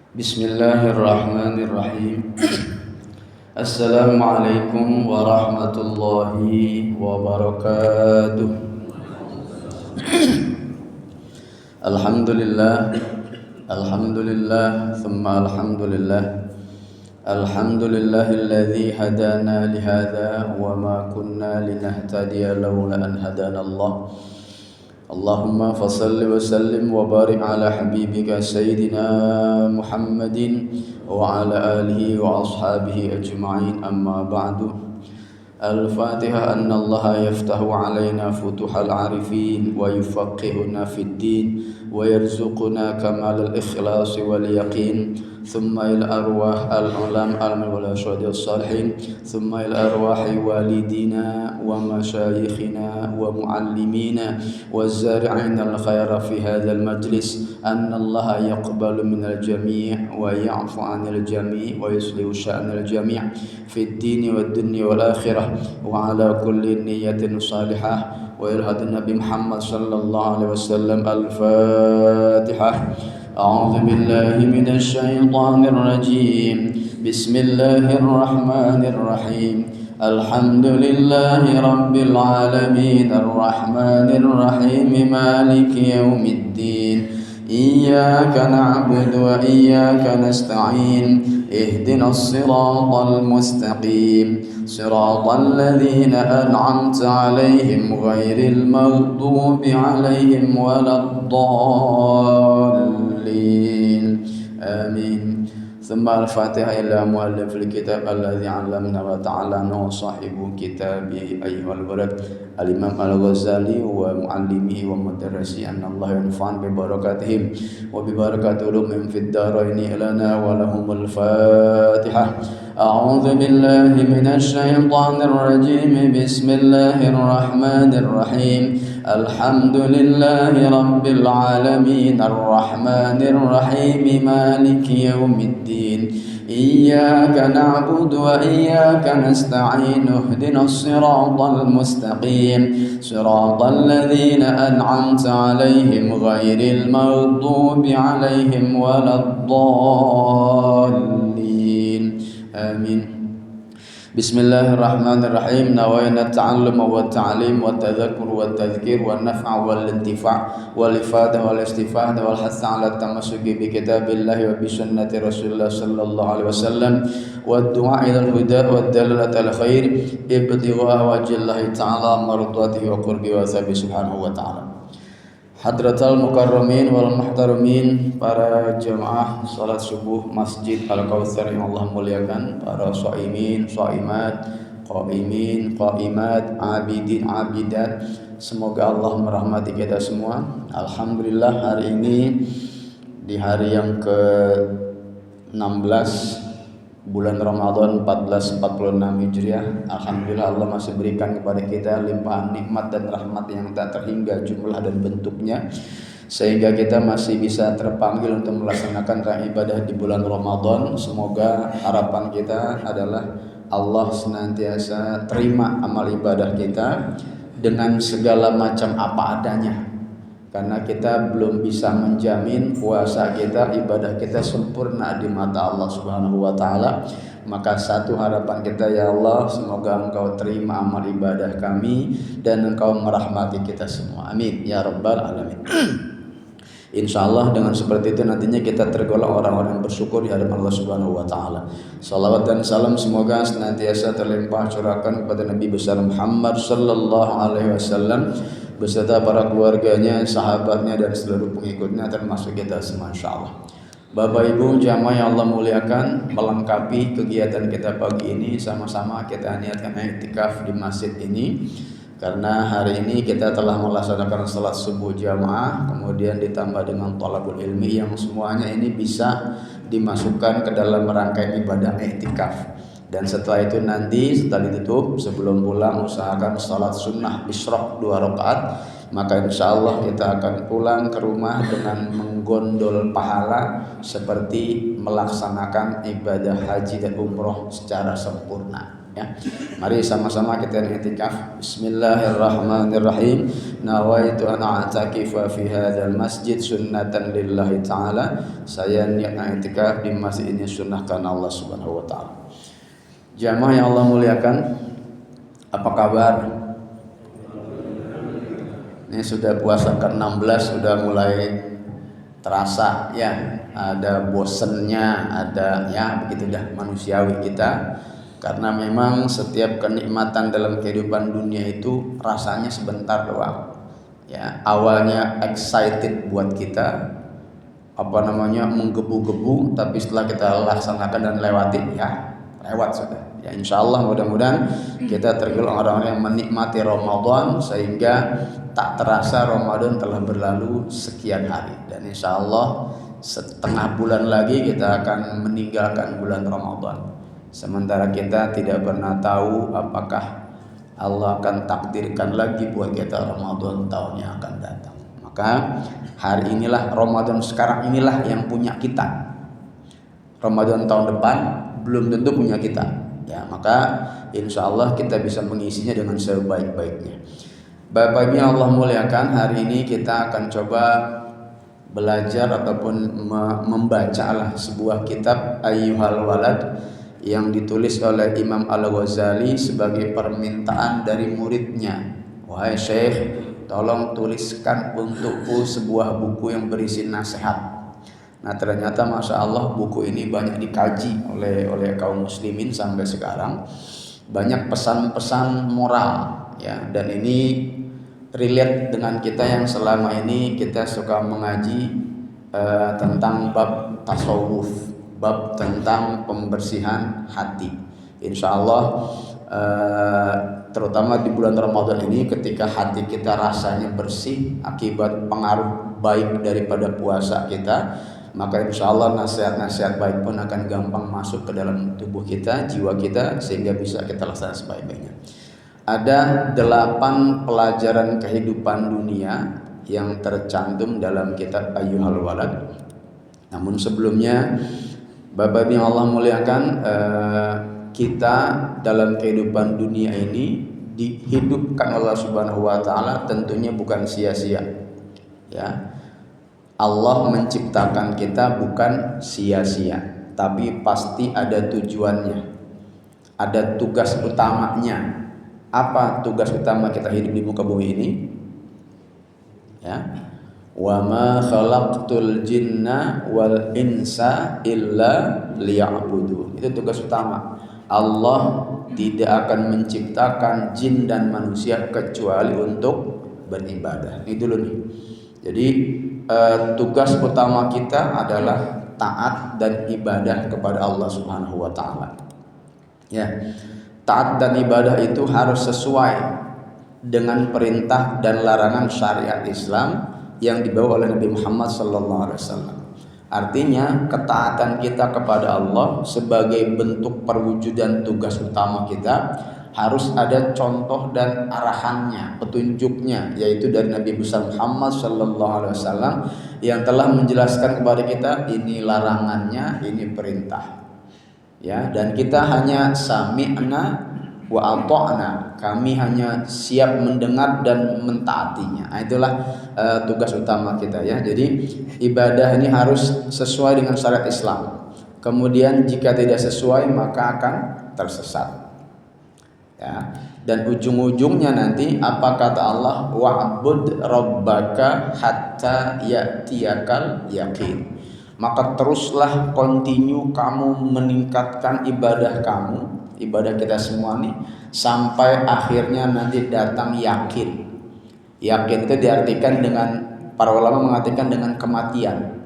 Bismillahirrahmanirrahim. Assalamualaikum warahmatullahi wabarakatuh. Alhamdulillah, alhamdulillah, thumma alhamdulillah. Alhamdulillahilladzi hadana lihadza wa ma kunna linahtadiya laula an hadana Allah. Allahumma fasalli wa sallim wa barik ala habibika sayyidina Muhammadin wa ala alihi wa ashabihi ajma'in, amma ba'du. Al-Fatihah. Anna Allah yaftahu alaina futuhal arifin wa yufaqihuna fid din wa yarzuquna kamal al-ikhlas wal yaqin. Thumma il arwah al-ulam al-wala syuhada salihin. Thumma il arwahi walidina wa masyayikhina wa muallimina wa zari'ina al-khaira fi hadzal majlis. Anna Allah yaqbalu minal jami' wa ya'fu 'anil jami' wa yuslihu sya'nal jami' fid dini wad dunya wal akhirah wa ala kulli niyyatin salihah wa irhad Nabi Muhammad sallallahu alaihi wasallam. Al-Fatihah. A'udzu billahi minasy syaithanir rajim. Bismillahirrahmanirrahim. Alhamdulillahi rabbil alamin arrahmanir rahim maliki yaumiddin. Iyyaka na'budu wa iyyaka nasta'in. Ihdinas siratal mustaqim. Siratal ladzina an'amta 'alaihim ghairil maghdubi 'alaihim waladdallin. Amin. Thumma al-Fatihah ila muallifil kitab alladzi 'allamna wa ta'allana sahibu kitabi ayyuhal walad al-Imam Al-Ghazali wa muallimihi wa mudarrisi. Anna Allah yanfa'an bi barakatihim wa bi barakati ulumihim fid dharaini lana wa lahumul Fatihah. A'udzu billahi minasy syaithanir rajim. Bismillahirrahmanirrahim. Alhamdulillahi rabbil alamin arrahmanir rahim maliki yaumiddin. Iyyaka na'budu wa iyyaka nasta'in. Ihdinas siratal mustaqim. Siratal ladzina an'amta 'alaihim ghairil maghdubi 'alaihim waladdallin. Amin. Bismillahirrahmanirrahim. Nawayna ta'alluma wa ta'lim wa tadhakkur wa tadhkir wa naf'a wal intifa' wal ifadah wal istifada wal hatha 'ala tamassuki bi kitabillahi wa bi sunnati Rasulillah sallallahu alaihi wasallam wa du'a ila al-huda wa dalalati al khair ibtigha wajhillahi ta'ala mardatihi wa qurbi wa sabi subhanahu wa ta'ala. Hadratal mukarramin wal muhtaramin, para jamaah salat subuh Masjid Al-Kautsar yang Allah muliakan, para shaimin, shaimat, qaimin, qaimat, abidin, abidat, semoga Allah merahmati kita semua. Alhamdulillah, hari ini di hari yang ke-16 bulan Ramadan 1446 Hijriah. Alhamdulillah, Allah masih berikan kepada kita limpahan nikmat dan rahmat yang tak terhingga jumlah dan bentuknya, sehingga kita masih bisa terpanggil untuk melaksanakan ibadah di bulan Ramadan. Semoga harapan kita adalah Allah senantiasa terima amal ibadah kita dengan segala macam apa adanya, karena kita belum bisa menjamin puasa kita, ibadah kita sempurna di mata Allah Subhanahu wa taala. Maka satu harapan kita, ya Allah, semoga Engkau terima amal ibadah kami dan Engkau merahmati kita semua. Amin ya rabbal alamin. Insyaallah dengan seperti itu nantinya kita tergolong orang-orang yang bersyukur di hadapan Allah Subhanahu wa taala. Salawat dan salam semoga senantiasa terlimpah curahkan kepada Nabi besar Muhammad sallallahu alaihi wasallam beserta para keluarganya, sahabatnya dan seluruh pengikutnya termasuk kita semua insyaallah. Bapak Ibu jamaah yang Allah muliakan, melengkapi kegiatan kita pagi ini sama-sama kita niatkan i'tikaf di masjid ini. Karena hari ini kita telah melaksanakan salat subuh jamaah, kemudian ditambah dengan thalabul ilmi yang semuanya ini bisa dimasukkan ke dalam rangkaian ibadah i'tikaf. Dan setelah itu nanti setelah ditutup sebelum pulang usahakan salat sunnah isyraq 2 rakaat maka insya Allah kita akan pulang ke rumah dengan menggondol pahala seperti melaksanakan ibadah haji dan umroh secara sempurna. Ya. Mari sama-sama kita i'tikaf. Bismillahirrahmanirrahim. Nawaitu an a'takifa fi hadzal masjid sunnatan lillahi taala. Saya niat i'tikaf di masjid ini sunnah karena Allah Subhanahu wa taala. Jamaah yang Allah muliakan, apa kabar? Ini sudah puasa ke-16, sudah mulai terasa ya, ada bosennya, ada ya begitu dah manusiawi kita. Karena memang setiap kenikmatan dalam kehidupan dunia itu rasanya sebentar doang. Ya, awalnya excited buat kita, menggebu-gebu, tapi setelah kita laksanakan dan lewatin ya, lewat sudah. Ya insya Allah mudah-mudahan kita tergolong orang-orang yang menikmati Ramadan sehingga tak terasa Ramadan telah berlalu sekian hari, dan insya Allah setengah bulan lagi kita akan meninggalkan bulan Ramadan. Sementara kita tidak pernah tahu apakah Allah akan takdirkan lagi buat kita Ramadan tahun yang akan datang. Maka hari inilah Ramadan sekarang inilah yang punya kita. Ramadan tahun depan belum tentu punya kita. Ya, maka insya Allah kita bisa mengisinya dengan sebaik-baiknya. Bapak Ibu yang Allah muliakan, hari ini kita akan coba belajar ataupun membacalah sebuah kitab Ayyuhal Walad yang ditulis oleh Imam Al-Ghazali sebagai permintaan dari muridnya. Wahai Syekh, tolong tuliskan untukku sebuah buku yang berisi nasihat. Nah ternyata Masya Allah buku ini banyak dikaji oleh kaum muslimin sampai sekarang. Banyak pesan-pesan moral ya, dan ini relate dengan kita yang selama ini kita suka mengaji tentang bab tasawuf, bab tentang pembersihan hati. Insya Allah terutama di bulan Ramadan ini ketika hati kita rasanya bersih akibat pengaruh baik daripada puasa kita, maka insya Allah nasihat-nasihat baik pun akan gampang masuk ke dalam tubuh kita, jiwa kita, sehingga bisa kita laksanakan sebaik-baiknya. Ada 8 pelajaran kehidupan dunia yang tercantum dalam kitab Ayyuhal Walad. Namun sebelumnya, Bapak Ibu yang Allah muliakan, kita dalam kehidupan dunia ini dihidupkan Allah Subhanahu wa taala tentunya bukan sia-sia. Ya. Allah menciptakan kita bukan sia-sia, tapi pasti ada tujuannya. Ada tugas utamanya. Apa tugas utama kita hidup di muka bumi ini? Ya. Wa ma khalaqtul jinna wal insa illa liya'budun. Itu tugas utama. Allah tidak akan menciptakan jin dan manusia kecuali untuk beribadah. Ini dulu nih. Jadi tugas utama kita adalah taat dan ibadah kepada Allah Subhanahu wa taala. Ya. Taat dan ibadah itu harus sesuai dengan perintah dan larangan syariat Islam yang dibawa oleh Nabi Muhammad sallallahu alaihi wasallam. Artinya ketaatan kita kepada Allah sebagai bentuk perwujudan tugas utama kita harus ada contoh dan arahannya, petunjuknya, yaitu dari Nabi besar Muhammad sallallahu alaihi wasallam yang telah menjelaskan kepada kita ini larangannya, ini perintah. Ya, dan kita hanya sami'na wa ata'na. Kami hanya siap mendengar dan mentaatinya. Nah, itulah tugas utama kita ya. Jadi ibadah ini harus sesuai dengan syariat Islam. Kemudian jika tidak sesuai maka akan tersesat. Ya, dan ujung-ujungnya nanti apa kata Allah, wa'bud rabbaka hatta ya'tiyakal yaqin. Maka teruslah continue kamu meningkatkan ibadah kamu, ibadah kita semua nih, sampai akhirnya nanti datang yakin. Yakin itu diartikan dengan, para ulama mengartikan dengan kematian.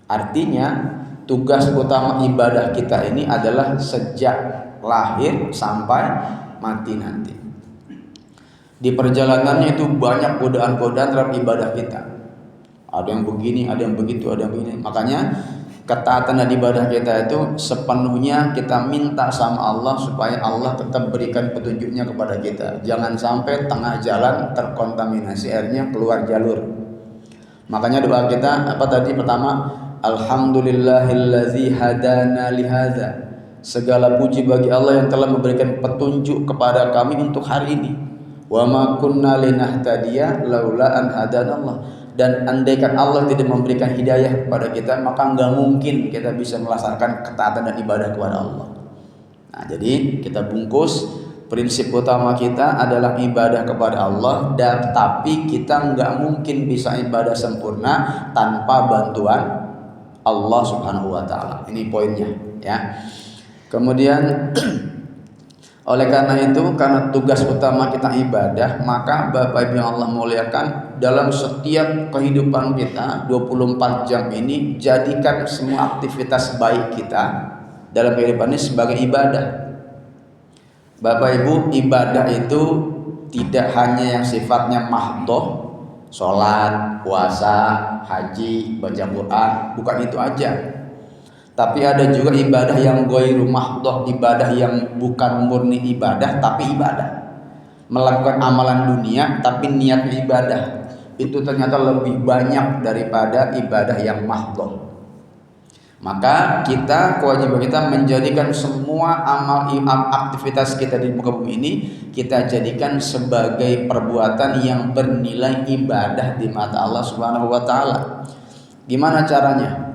Artinya tugas utama ibadah kita ini adalah sejak lahir sampai mati nanti. Di perjalanannya itu banyak godaan-godaan terhadap ibadah kita. Ada yang begini, ada yang begitu, ada yang begini. Makanya ketaatan dan ibadah kita itu sepenuhnya kita minta sama Allah supaya Allah tetap berikan petunjuknya kepada kita. Jangan sampai tengah jalan terkontaminasi, akhirnya keluar jalur. Makanya doa kita apa tadi? Pertama, alhamdulillahillazi hadana lihadza. Segala puji bagi Allah yang telah memberikan petunjuk kepada kami untuk hari ini. Wa ma kunna linahtadiya laula an hadanallah. Dan andaikan Allah tidak memberikan hidayah kepada kita, maka nggak mungkin kita bisa melaksanakan ketaatan dan ibadah kepada Allah. Nah, jadi kita bungkus prinsip utama kita adalah ibadah kepada Allah, dan tapi kita nggak mungkin bisa ibadah sempurna tanpa bantuan Allah Subhanahu wa taala. Ini poinnya ya. Kemudian oleh karena itu, karena tugas utama kita ibadah, maka Bapak Ibu yang Allah muliakan, dalam setiap kehidupan kita 24 jam ini jadikan semua aktivitas baik kita dalam kehidupan ini sebagai ibadah. Bapak Ibu, ibadah itu tidak hanya yang sifatnya mahdhah, sholat, puasa, haji, baca Quran, bukan itu aja. Tapi ada juga ibadah yang ghairu mahdhah, ibadah yang bukan murni ibadah tapi ibadah. Melakukan amalan dunia tapi niatnya ibadah. Itu ternyata lebih banyak daripada ibadah yang mahdhah. Maka kita, kewajiban kita menjadikan semua amal aktivitas kita di muka bumi ini kita jadikan sebagai perbuatan yang bernilai ibadah di mata Allah Subhanahu wa taala. Gimana caranya?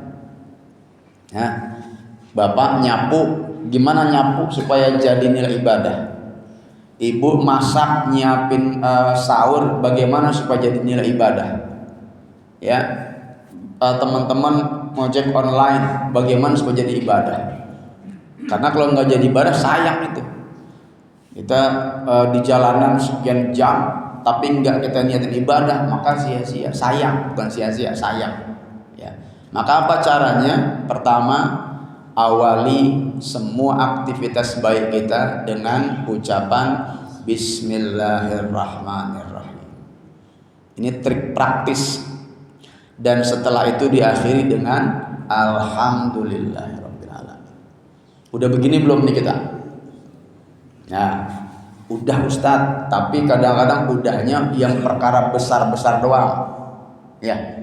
Ya, Bapak nyapu, gimana nyapu supaya jadi nilai ibadah? Ibu masak nyiapin sahur, bagaimana supaya jadi nilai ibadah? Ya, teman-teman ngojek online, bagaimana supaya jadi ibadah? Karena kalau nggak jadi ibadah sayang itu. Kita di jalanan sekian jam, tapi nggak kita niatin ibadah, maka sia-sia, sayang, bukan sia-sia, sayang. Ya. Maka apa caranya? Pertama, awali semua aktivitas baik kita dengan ucapan Bismillahirrahmanirrahim. Ini trik praktis. Dan setelah itu diakhiri dengan Alhamdulillahirabbil alamin. Udah begini belum nih kita? Nah, udah Ustadz, tapi kadang-kadang udahnya yang perkara besar-besar doang. Ya.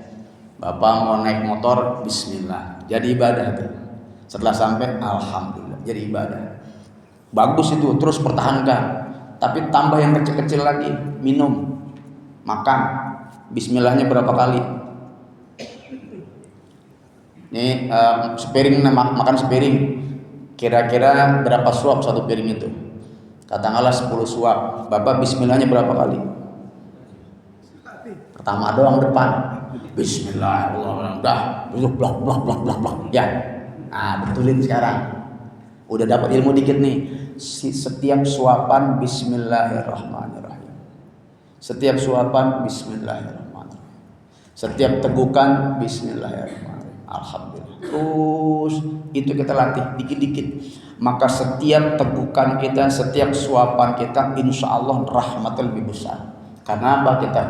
Bapak mau naik motor, bismillah, jadi ibadah tuh. Setelah sampai, alhamdulillah, jadi ibadah. Bagus itu, terus pertahankan. Tapi tambah yang kecil-kecil lagi, minum, makan, bismillahnya berapa kali? Ini sepiring, makan sepiring, kira-kira berapa suap satu piring itu? Katakanlah 10 suap. Bapak bismillahnya berapa kali? Pertama doang depan. Bismillahirrahmanirrahim. Dah, blak. Ya. Nah, betulin sekarang. Udah dapat ilmu dikit nih. Setiap suapan bismillahirrahmanirrahim. Setiap suapan bismillahirrahmanirrahim. Setiap tegukan bismillahirrahmanirrahim. Alhamdulillah. Terus itu kita latih dikit-dikit. Maka setiap tegukan kita, setiap suapan kita, insya Allah rahmatnya lebih besar. Karena apa? Kita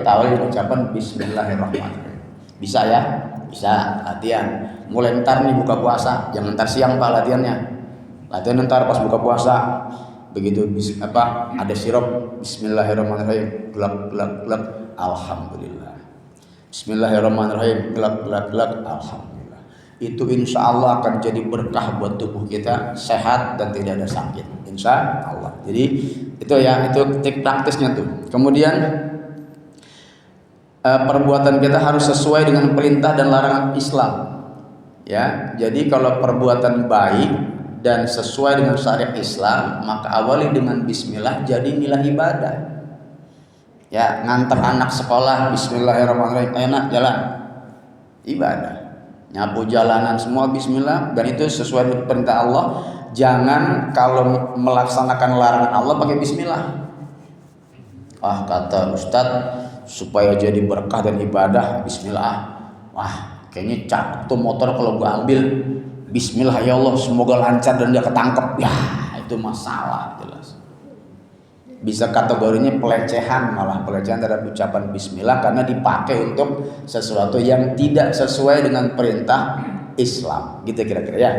awali dengan ucapan bismillahirrahmanirrahim. Bisa ya? Bisa, latihan. Mulai ntar nih buka puasa, jangan ntar siang Pak latihannya. Latihan ntar pas buka puasa. Begitu ada sirup, bismillahirrahmanirrahim, glak, alhamdulillah. Bismillahirrahmanirrahim, glak, alhamdulillah. Itu insya Allah akan jadi berkah buat tubuh kita, sehat dan tidak ada sakit, insya Allah. Jadi itu ya, itu trik praktisnya tuh. Kemudian perbuatan kita harus sesuai dengan perintah dan larangan Islam. Ya, jadi kalau perbuatan baik dan sesuai dengan syariat Islam, maka awali dengan bismillah, jadi nilai ibadah. Ya, ngantar anak sekolah, bismillahirrahmanirrahim, enak jalan, ibadah. Nyapu jalanan semua bismillah, dan itu sesuai dengan perintah Allah. Jangan kalau melaksanakan larangan Allah pakai bismillah. Kata Ustadz, supaya jadi berkah dan ibadah bismillah. Kayaknya cakep tuh motor kalau gua ambil bismillah ya Allah, semoga lancar dan dia ketangkep. Ya, itu masalah jelas. bisa kategorinya pelecehan, malah pelecehan terhadap ucapan bismillah karena dipakai untuk sesuatu yang tidak sesuai dengan perintah Islam, gitu kira-kira ya.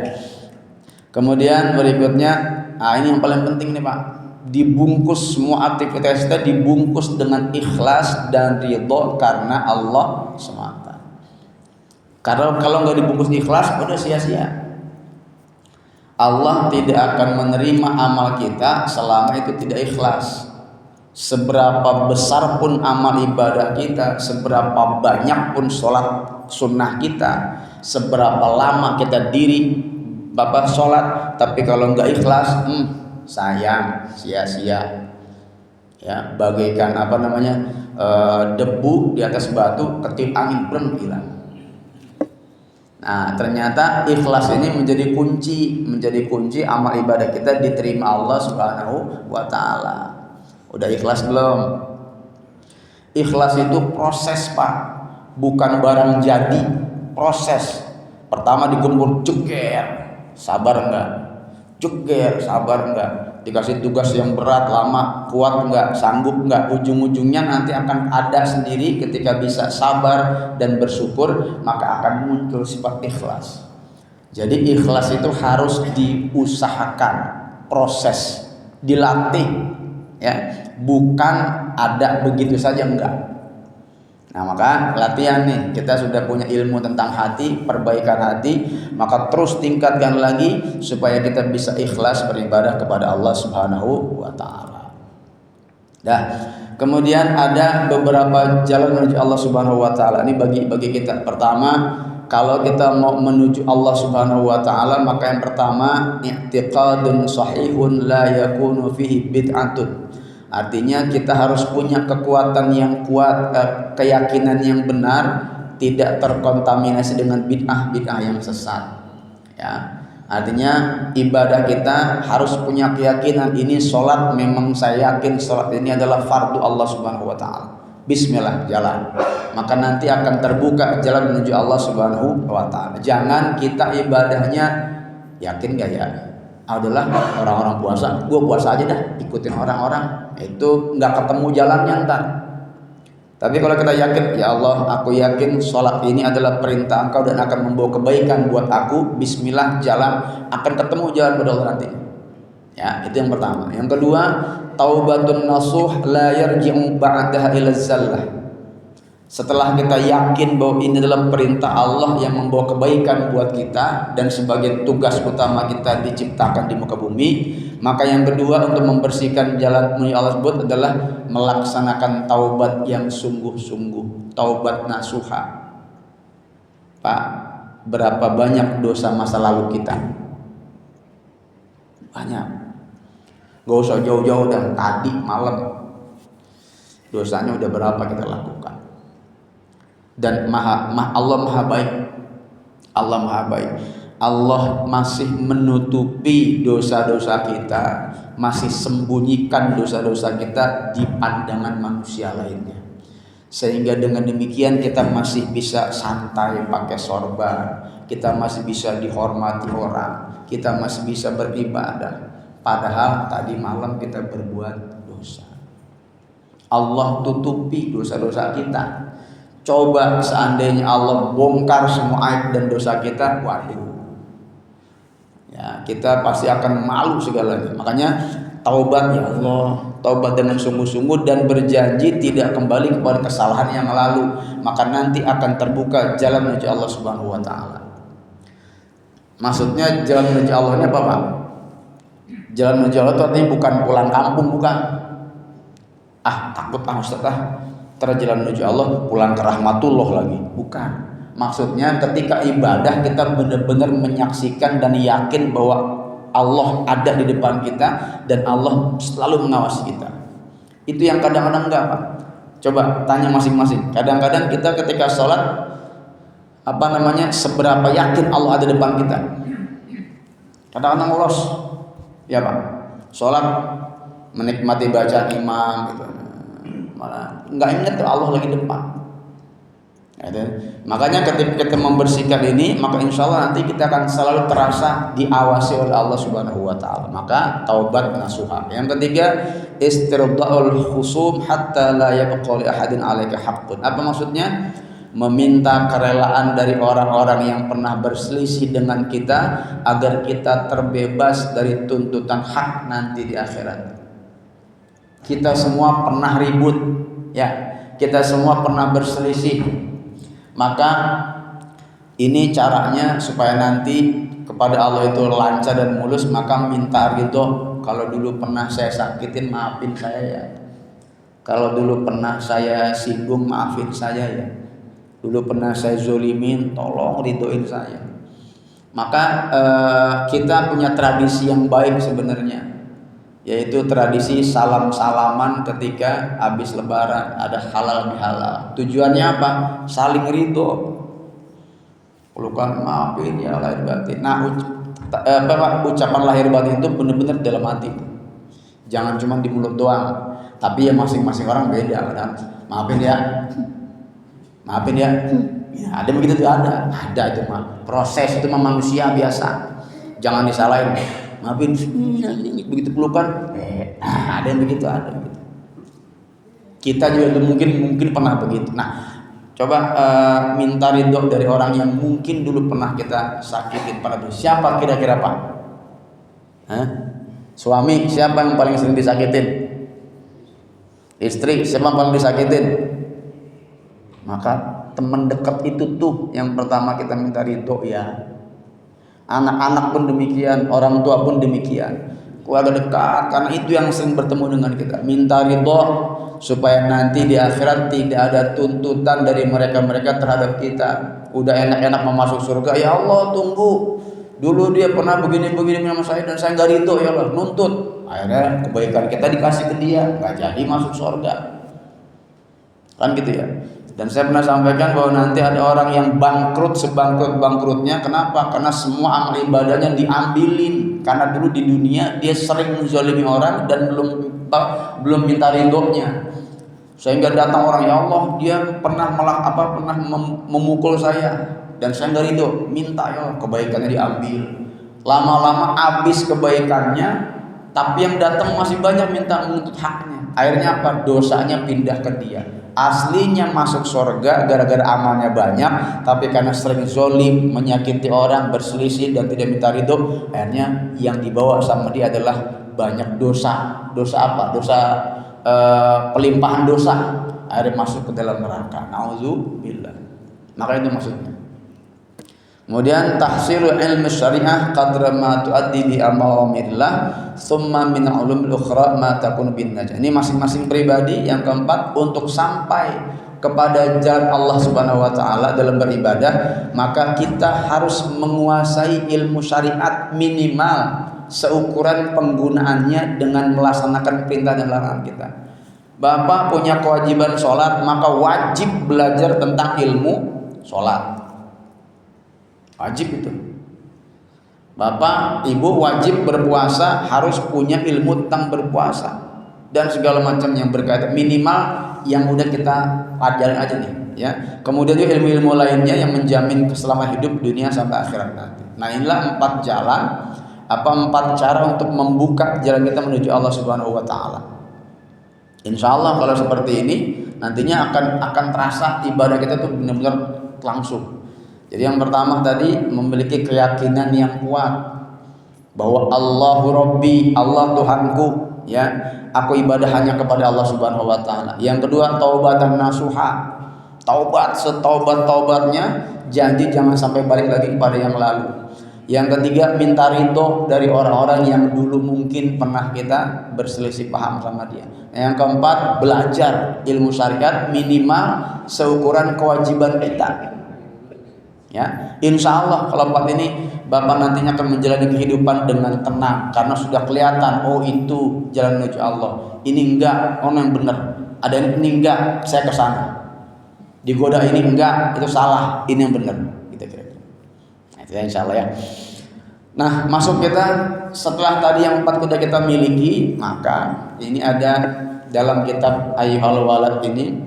Kemudian berikutnya, ini yang paling penting nih Pak, dibungkus semua aktivitas kita dibungkus dengan ikhlas dan ridho karena Allah semata. Karena kalau nggak dibungkus ikhlas, udah sia-sia. Allah tidak akan menerima amal kita selama itu tidak ikhlas. Seberapa besar pun amal ibadah kita, seberapa banyak pun sholat sunnah kita, seberapa lama kita diri bapak sholat, tapi kalau nggak ikhlas, sayang, sia-sia. Ya, bagaikan debu di atas batu, ketiup angin brem hilang. Nah, ternyata ikhlas ini menjadi kunci amal ibadah kita diterima Allah Subhanahu wa taala. Udah ikhlas belum? Ikhlas itu proses, Pak. Bukan barang jadi, proses. Pertama digembur, jeger, sabar enggak? Jeger, sabar enggak? Dikasih tugas yang berat, lama, kuat enggak, sanggup enggak, ujung-ujungnya nanti akan ada sendiri ketika bisa sabar dan bersyukur, maka akan muncul sifat ikhlas. Jadi ikhlas itu harus diusahakan, proses, dilatih, ya, bukan ada begitu saja, enggak. Nah, maka latihan nih, kita sudah punya ilmu tentang hati, perbaikan hati, maka terus tingkatkan lagi supaya kita bisa ikhlas beribadah kepada Allah Subhanahu wa taala. Nah, kemudian ada beberapa jalan menuju Allah Subhanahu wa taala. Ini bagi kita. Pertama, kalau kita mau menuju Allah Subhanahu wa taala, maka yang pertama i'tiqadun sahihun la yakunu fihi bid'atun. Artinya kita harus punya kekuatan yang kuat, keyakinan yang benar, tidak terkontaminasi dengan bid'ah yang sesat. Ya, artinya ibadah kita harus punya keyakinan ini sholat, memang saya yakin sholat ini adalah fardu Allah Subhanahu wa taala. Bismillah, jalan. Maka nanti akan terbuka jalan menuju Allah Subhanahu wa taala. Jangan kita ibadahnya yakin gak ya? Adalah orang-orang puasa, gue puasa aja dah, ikutin orang-orang, itu nggak ketemu jalannya ntar. Tapi kalau kita yakin, ya Allah, aku yakin sholat ini adalah perintah Engkau dan akan membawa kebaikan buat aku, bismillah, jalan, akan ketemu jalan pada Allah nanti. Ya, itu yang pertama. Yang kedua, taubatun nasuh la yarji'u ba'daha ila zallah. Setelah kita yakin bahwa ini adalah perintah Allah yang membawa kebaikan buat kita dan sebagai tugas utama kita diciptakan di muka bumi, maka yang kedua untuk membersihkan jalan menuju Allah tersebut adalah melaksanakan taubat yang sungguh-sungguh, taubat nasuha. Pak, berapa banyak dosa masa lalu kita? Banyak. Gak usah jauh-jauh, dan tadi malam dosanya udah berapa kita lakukan. Dan Allah maha baik. Allah maha baik. Allah masih menutupi dosa-dosa kita, masih sembunyikan dosa-dosa kita di pandangan manusia lainnya. Sehingga dengan demikian kita masih bisa santai pakai sorban, kita masih bisa dihormati orang, kita masih bisa beribadah. Padahal tadi malam kita berbuat dosa. Allah tutupi dosa-dosa kita. Coba seandainya Allah bongkar semua aib dan dosa kita, waduh, ya kita pasti akan malu segalanya. Makanya taubat, ya Allah, taubat dengan sungguh-sungguh dan berjanji tidak kembali kepada kesalahan yang lalu, maka nanti akan terbuka jalan menuju Allah Subhanahu wa taala. Maksudnya jalan menuju Allah ini apa, Pak? Jalan menuju Allah itu artinya bukan pulang kampung, bukan. Takut Ustaz, terjalan menuju Allah, pulang ke rahmatullah lagi, bukan. Maksudnya ketika ibadah kita benar-benar menyaksikan dan yakin bahwa Allah ada di depan kita dan Allah selalu mengawasi kita. Itu yang kadang-kadang enggak, Pak. Coba tanya masing-masing. Kadang-kadang kita ketika sholat, seberapa yakin Allah ada di depan kita? Kadang-kadang lolos, ya Pak. Sholat menikmati bacaan imam gitu, malah nggak ingat tuh Allah lagi depan. Gitu. Makanya ketika kita membersihkan ini, maka insya Allah nanti kita akan selalu terasa diawasi oleh Allah Subhanahu Wa Taala. Maka taubat nasuha. Yang ketiga, istirdaul khusum hatta la yabqa li ahadin 'alaika haqqun. Apa maksudnya? Meminta kerelaan dari orang-orang yang pernah berselisih dengan kita agar kita terbebas dari tuntutan hak nanti di akhirat. Kita semua pernah ribut, ya. Kita semua pernah berselisih. Maka ini caranya supaya nanti kepada Allah itu lancar dan mulus, maka minta ridho. Kalau dulu pernah saya sakitin, maafin saya ya. Kalau dulu pernah saya singgung, maafin saya ya. Dulu pernah saya zolimin, tolong ridhoin saya. Maka kita punya tradisi yang baik sebenarnya, yaitu tradisi salam-salaman ketika habis lebaran, ada halal bihalal. Tujuannya apa? Saling ridho. Pelukan, maafin ya lahir batin. Nah, ucapan lahir batin itu benar-benar dalam hati. Jangan cuma di mulut doang. Tapi ya masing-masing orang beda kan. Maafin ya. Maafin ya. Ya, ada begitu tuh ada itu mah. Proses itu mah manusia biasa. Jangan disalahin. Maafin, begitu pelukan, ada yang begitu, ada begitu. Kita juga mungkin pernah begitu. Nah, coba minta ridho dari orang yang mungkin dulu pernah kita sakitin. Siapa kira-kira Pak? Suami, siapa yang paling sering disakitin? Istri, siapa yang paling disakitin? Maka teman dekat itu tuh yang pertama kita minta ridho ya. Anak-anak pun demikian, orang tua pun demikian, keluarga dekat, karena itu yang sering bertemu dengan kita. Minta ridho supaya nanti di akhirat tidak ada tuntutan dari mereka-mereka terhadap kita. Udah enak-enak mau masuk surga, ya Allah tunggu, dulu dia pernah begini-begini sama saya dan saya nggak ridho, ya Allah nuntut. Akhirnya kebaikan kita dikasih ke dia, nggak jadi masuk surga, kan gitu ya. Dan saya pernah sampaikan bahwa nanti ada orang yang bangkrut sebangkrut-bangkrutnya. Kenapa? Karena semua amal ibadahnya diambilin. Karena dulu di dunia dia sering menzalimi orang dan belum minta ridhonya. Sehingga datang orang, ya Allah dia pernah memukul saya dan saya nggak ridho. Minta ya Allah, kebaikannya diambil. Lama-lama habis kebaikannya, tapi yang datang masih banyak minta menuntut haknya. Akhirnya apa? Dosanya pindah ke dia. Aslinya masuk surga gara-gara amalnya banyak, tapi karena sering zolim, menyakiti orang, berselisih dan tidak minta ridho, akhirnya yang dibawa sama dia adalah banyak dosa. Dosa apa? Dosa pelimpahan dosa. Akhirnya masuk ke dalam neraka. Nauzubillah. Maka itu maksudnya. Kemudian tahsilul ilmu syariah qadra ma tuaddi bi amamirillah thumma min ulumil ukhra ma takunu bin najah. Ini masing-masing pribadi. Yang keempat, untuk sampai kepada jalan Allah Subhanahu wa taala dalam beribadah, maka kita harus menguasai ilmu syariat minimal seukuran penggunaannya dengan melaksanakan perintah dan larangan kita. Bapak punya kewajiban sholat, maka wajib belajar tentang ilmu sholat. Wajib itu. Bapak, ibu wajib berpuasa, harus punya ilmu tentang berpuasa dan segala macam yang berkaitan, minimal yang udah kita pelajari aja nih, ya. Kemudian juga ilmu-ilmu lainnya yang menjamin keselamatan hidup dunia sampai akhirat nanti. Nah, inilah 4 jalan, 4 cara untuk membuka jalan kita menuju Allah Subhanahu wa taala. Insya Allah kalau seperti ini nantinya akan terasa ibadah kita tuh benar-benar langsung. Jadi yang pertama tadi, memiliki keyakinan yang kuat bahwa Allahu Rabbi, Allah Tuhanku, ya. Aku ibadah hanya kepada Allah Subhanahu wa taala. Yang kedua, taubatan nasuha. Taubat setaubat-taubatnya, janji jangan sampai balik lagi kepada yang lalu. Yang ketiga, minta ridho dari orang-orang yang dulu mungkin pernah kita berselisih paham sama dia. Yang keempat, belajar ilmu syariat minimal seukuran kewajiban kita. Ya, insya Allah kalau 4 ini Bapak nantinya akan menjalani kehidupan dengan tenang karena sudah kelihatan, oh itu jalan menuju Allah, ini enggak, oh yang benar, ada ini enggak, saya ke sana, digoda ini enggak, itu salah, ini yang benar, gitu kira-kira. Nah, itu ya insya Allah ya. Nah, masuk kita setelah tadi yang 4 sudah kita miliki, maka ini ada dalam kitab Ayyuhal Walad ini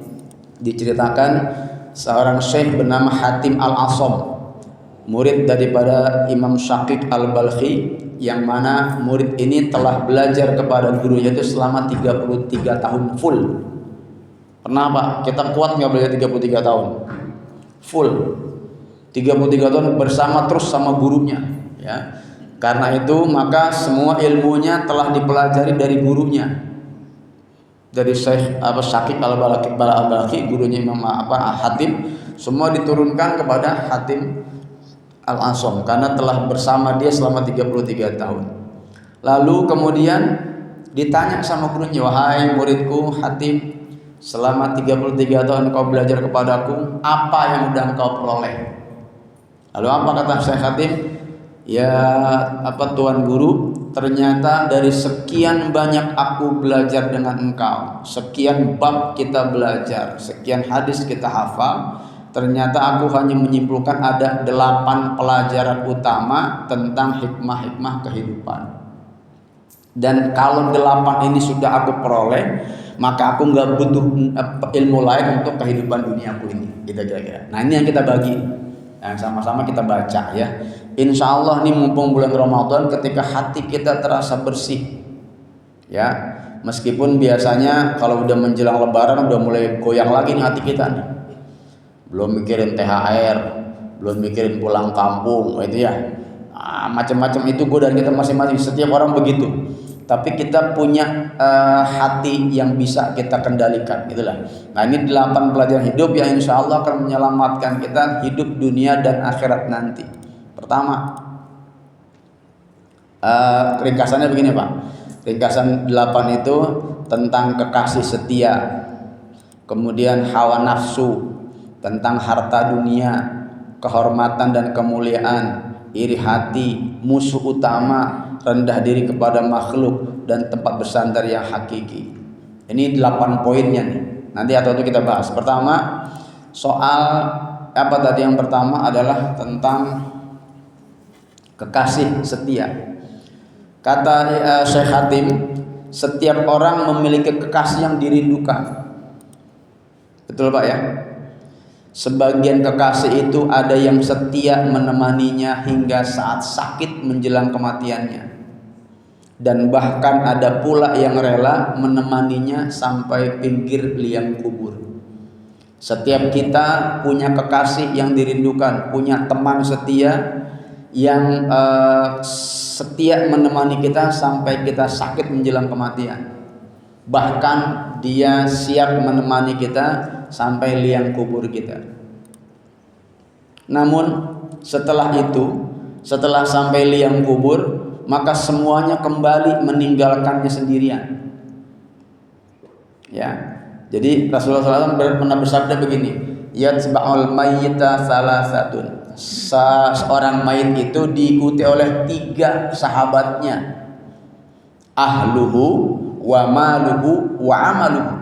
diceritakan seorang syekh bernama Hatim Al-Asam, murid daripada Imam Syaqiq Al-Balkhi, yang mana murid ini telah belajar kepada gurunya itu selama 33 tahun full. Pernah Pak, kita kuat nggak belajar 33 tahun? Full 33 tahun bersama terus sama gurunya, ya. Karena itu maka semua ilmunya telah dipelajari dari gurunya, dari Syekh Syaqiq Al-Balkhi, gurunya Imam Hatim, semua diturunkan kepada Hatim Al-Asam karena telah bersama dia selama 33 tahun. Lalu kemudian ditanya sama gurunya, "Wahai muridku Hatim, selama 33 tahun kau belajar kepadaku, apa yang sudah kau peroleh?" Lalu apa kata Syekh Hatim? "Ya Tuan Guru, ternyata dari sekian banyak aku belajar dengan engkau, sekian bab kita belajar, sekian hadis kita hafal, ternyata aku hanya menyimpulkan ada 8 pelajaran utama tentang hikmah-hikmah kehidupan. Dan kalau 8 ini sudah aku peroleh, maka aku nggak butuh ilmu lain untuk kehidupan duniaku ini." Gitu kira-kira. Nah ini yang kita bagi, yang sama-sama kita baca ya. Insya Allah nih mumpung bulan Ramadan, ketika hati kita terasa bersih, ya, meskipun biasanya kalau udah menjelang Lebaran udah mulai goyang lagi nih hati kita nih, belum mikirin THR, belum mikirin pulang kampung, itu ya, macam-macam itu godaan kita masing-masing. Setiap orang begitu, tapi kita punya hati yang bisa kita kendalikan, itulah. Nah ini 8 pelajaran hidup yang insya Allah akan menyelamatkan kita hidup dunia dan akhirat nanti. Pertama, ringkasannya begini Pak. Ringkasan 8 itu tentang kekasih setia, kemudian hawa nafsu, tentang harta dunia, kehormatan dan kemuliaan, iri hati, musuh utama, rendah diri kepada makhluk, dan tempat bersandar yang hakiki. Ini 8 poinnya nih. Nanti atau kita bahas. Pertama, soal apa tadi? Yang pertama adalah tentang kekasih setia. Kata Syekh Hatim, setiap orang memiliki kekasih yang dirindukan. Betul Pak ya? Sebagian kekasih itu ada yang setia menemaninya hingga saat sakit menjelang kematiannya, dan bahkan ada pula yang rela menemaninya sampai pinggir liang kubur. Setiap kita punya kekasih yang dirindukan, punya teman setia yang setia menemani kita sampai kita sakit menjelang kematian. Bahkan dia siap menemani kita sampai liang kubur kita. Namun setelah itu, setelah sampai liang kubur, maka semuanya kembali meninggalkannya sendirian. Ya. Jadi Rasulullah SAW pernah bersabda begini, "Yatba'ul mayyita salasatun." Seorang mayit itu diikuti oleh 3 sahabatnya, ahluhu wa maluhu wa amaluhu.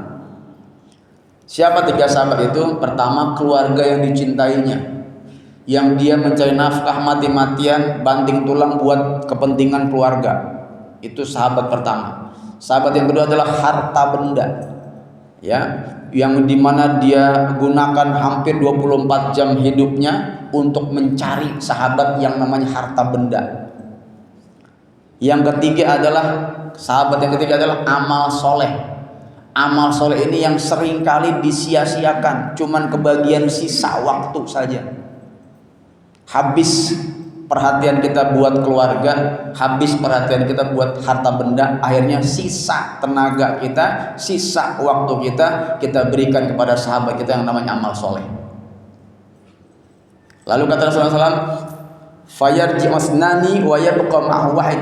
Siapa 3 sahabat itu? Pertama, keluarga yang dicintainya, yang dia mencari nafkah mati-matian, banting tulang buat kepentingan keluarga. Itu sahabat pertama. Sahabat yang kedua adalah harta benda, ya, yang dimana dia gunakan hampir 24 jam hidupnya untuk mencari sahabat yang namanya harta benda. Yang ketiga adalah sahabat yang ketiga adalah amal soleh. Amal soleh ini yang sering kali disia-siakan, cuman kebagian sisa waktu saja. Habis perhatian kita buat keluarga, habis perhatian kita buat harta benda, akhirnya sisa tenaga kita, sisa waktu kita berikan kepada sahabat kita yang namanya amal soleh. Lalu kata Rasulullah SAW, "Fayarji masnani wa yabqa ma'ahu wahid."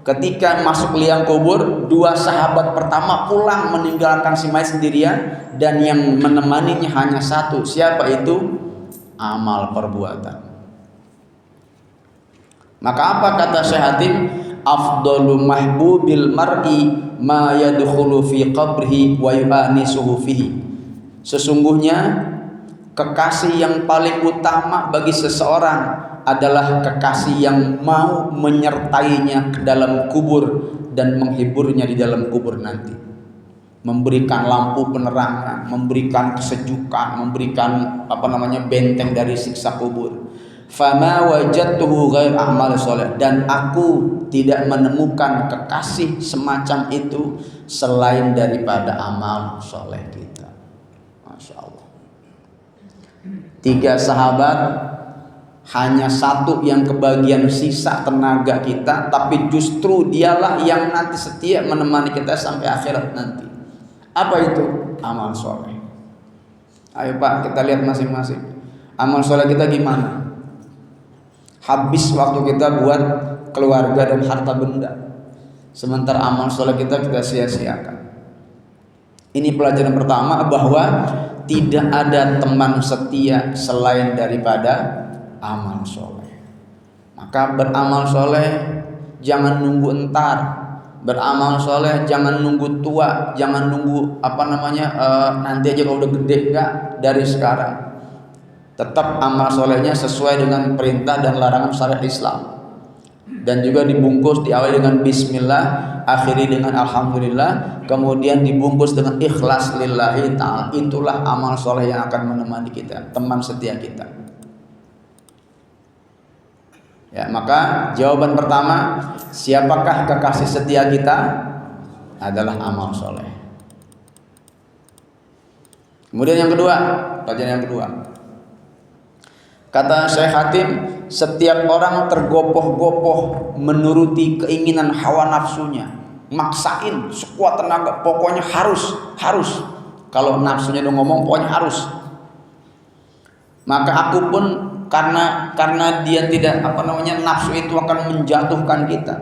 Ketika masuk liang kubur, 2 sahabat pertama pulang meninggalkan si mayit sendirian, dan yang menemaninya hanya 1. Siapa itu? Amal perbuatan. Maka apa kata Syekh Hatim? Afdalu mahbubil mar'i ma yadkhulu fi qabrihi wa yu'anisuhu fihi. Sesungguhnya kekasih yang paling utama bagi seseorang adalah kekasih yang mau menyertainya ke dalam kubur dan menghiburnya di dalam kubur nanti. memberikan lampu penerangan, memberikan kesejukan, memberikan benteng dari siksa kubur. Fama wajadtuhu ghair amal soleh, dan aku tidak menemukan kekasih semacam itu selain daripada amal soleh kita. Masya Allah. 3 sahabat, hanya satu yang kebagian sisa tenaga kita, tapi justru dialah yang nanti setia menemani kita sampai akhirat nanti. Apa itu? Amal soleh. Ayo Pak, kita lihat masing-masing. Amal soleh kita gimana? Habis waktu kita buat keluarga dan harta benda, sementara amal soleh kita sia-siakan. Ini pelajaran pertama, bahwa tidak ada teman setia selain daripada amal soleh. Maka beramal soleh jangan nunggu entar, beramal soleh jangan nunggu tua, jangan nunggu nanti aja kalau udah gede. Enggak, dari sekarang. Tetap amal solehnya sesuai dengan perintah dan larangan syariat Islam, dan juga dibungkus, diawali dengan bismillah, akhiri dengan alhamdulillah, kemudian dibungkus dengan ikhlas lillahi ta'ala. Itulah amal soleh yang akan menemani kita, teman setia kita. Ya, maka jawaban pertama, siapakah kekasih setia kita? Adalah amal soleh. Kemudian yang kedua, pelajaran yang kedua, kata Syekh Hatim, setiap orang tergopoh-gopoh menuruti keinginan hawa nafsunya, maksain sekuat tenaga, pokoknya harus. Kalau nafsunya udah ngomong, pokoknya harus. Maka aku pun karena dia tidak nafsu itu akan menjatuhkan kita.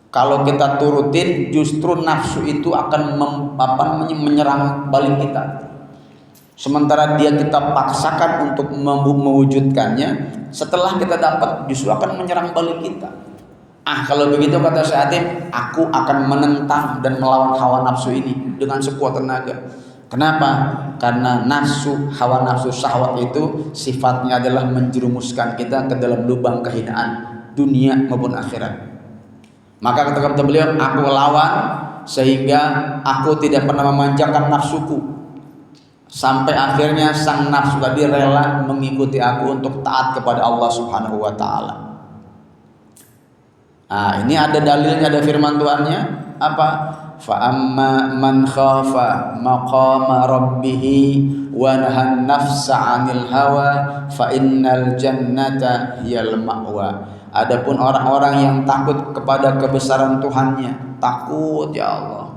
Kalau kita turutin, justru nafsu itu akan menyerang balik kita. Sementara dia kita paksakan untuk mewujudkannya, setelah kita dapat justru akan menyerang balik kita. Kalau begitu kata Syekh, aku akan menentang dan melawan hawa nafsu ini dengan sekuat tenaga. Kenapa? Karena hawa nafsu syahwat itu sifatnya adalah menjerumuskan kita ke dalam lubang kehinaan dunia maupun akhirat. Maka kata beliau, aku lawan sehingga aku tidak pernah memanjakan nafsuku, sampai akhirnya sang nafsu tadi rela mengikuti aku untuk taat kepada Allah Subhanahu wa taala. Ini ada dalilnya, ada firman Tuhannya, apa? Fa amma man khafa maqama rabbih wa nahan nafsa 'anil hawa fa innal jannata hiyal ma'wa. Adapun orang-orang yang takut kepada kebesaran Tuhannya, takut ya Allah,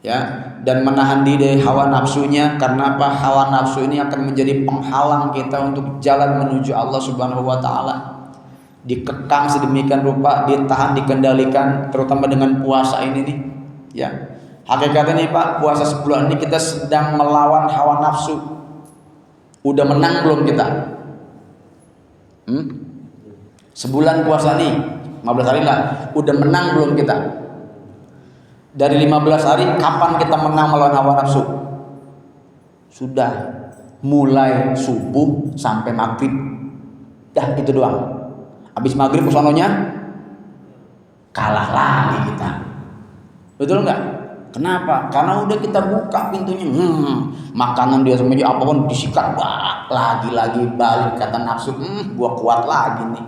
ya, dan menahan diri dari hawa nafsunya. Karena apa? Hawa nafsu ini akan menjadi penghalang kita untuk jalan menuju Allah Subhanahu wa taala. Dikekang sedemikian rupa, ditahan, dikendalikan, terutama dengan puasa ini nih, ya. Hakikatnya nih Pak, puasa sebulan ini kita sedang melawan hawa nafsu. Udah menang belum kita? Sebulan puasa nih, 15 hari lah, udah menang belum kita? Dari 15 hari, kapan kita menang melawan hawa nafsu? Sudah, mulai subuh sampai maghrib, dah itu doang. Habis maghrib kesononya kalah lagi kita. Betul nggak? Kenapa? Karena udah kita buka pintunya, makanan dia semuanya apapun disikat, lagi balik kata nafsu, gua kuat lagi nih.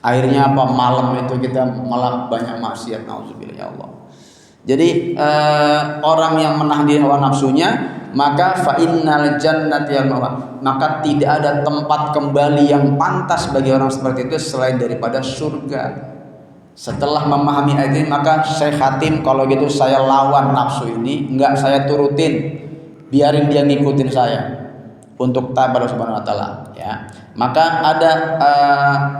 Akhirnya apa? Malam itu kita malah banyak maksiat, nauzubillah ya Allah. Jadi orang yang menahan diri hawa nafsunya, maka fa innal jannati yal ma'wa, maka tidak ada tempat kembali yang pantas bagi orang seperti itu selain daripada surga. Setelah memahami ayat ini, maka Syekh Hatim, kalau gitu saya lawan nafsu ini, enggak saya turutin, biarin dia ngikutin saya untuk taat pada Subhanahu wa taala, ya. Maka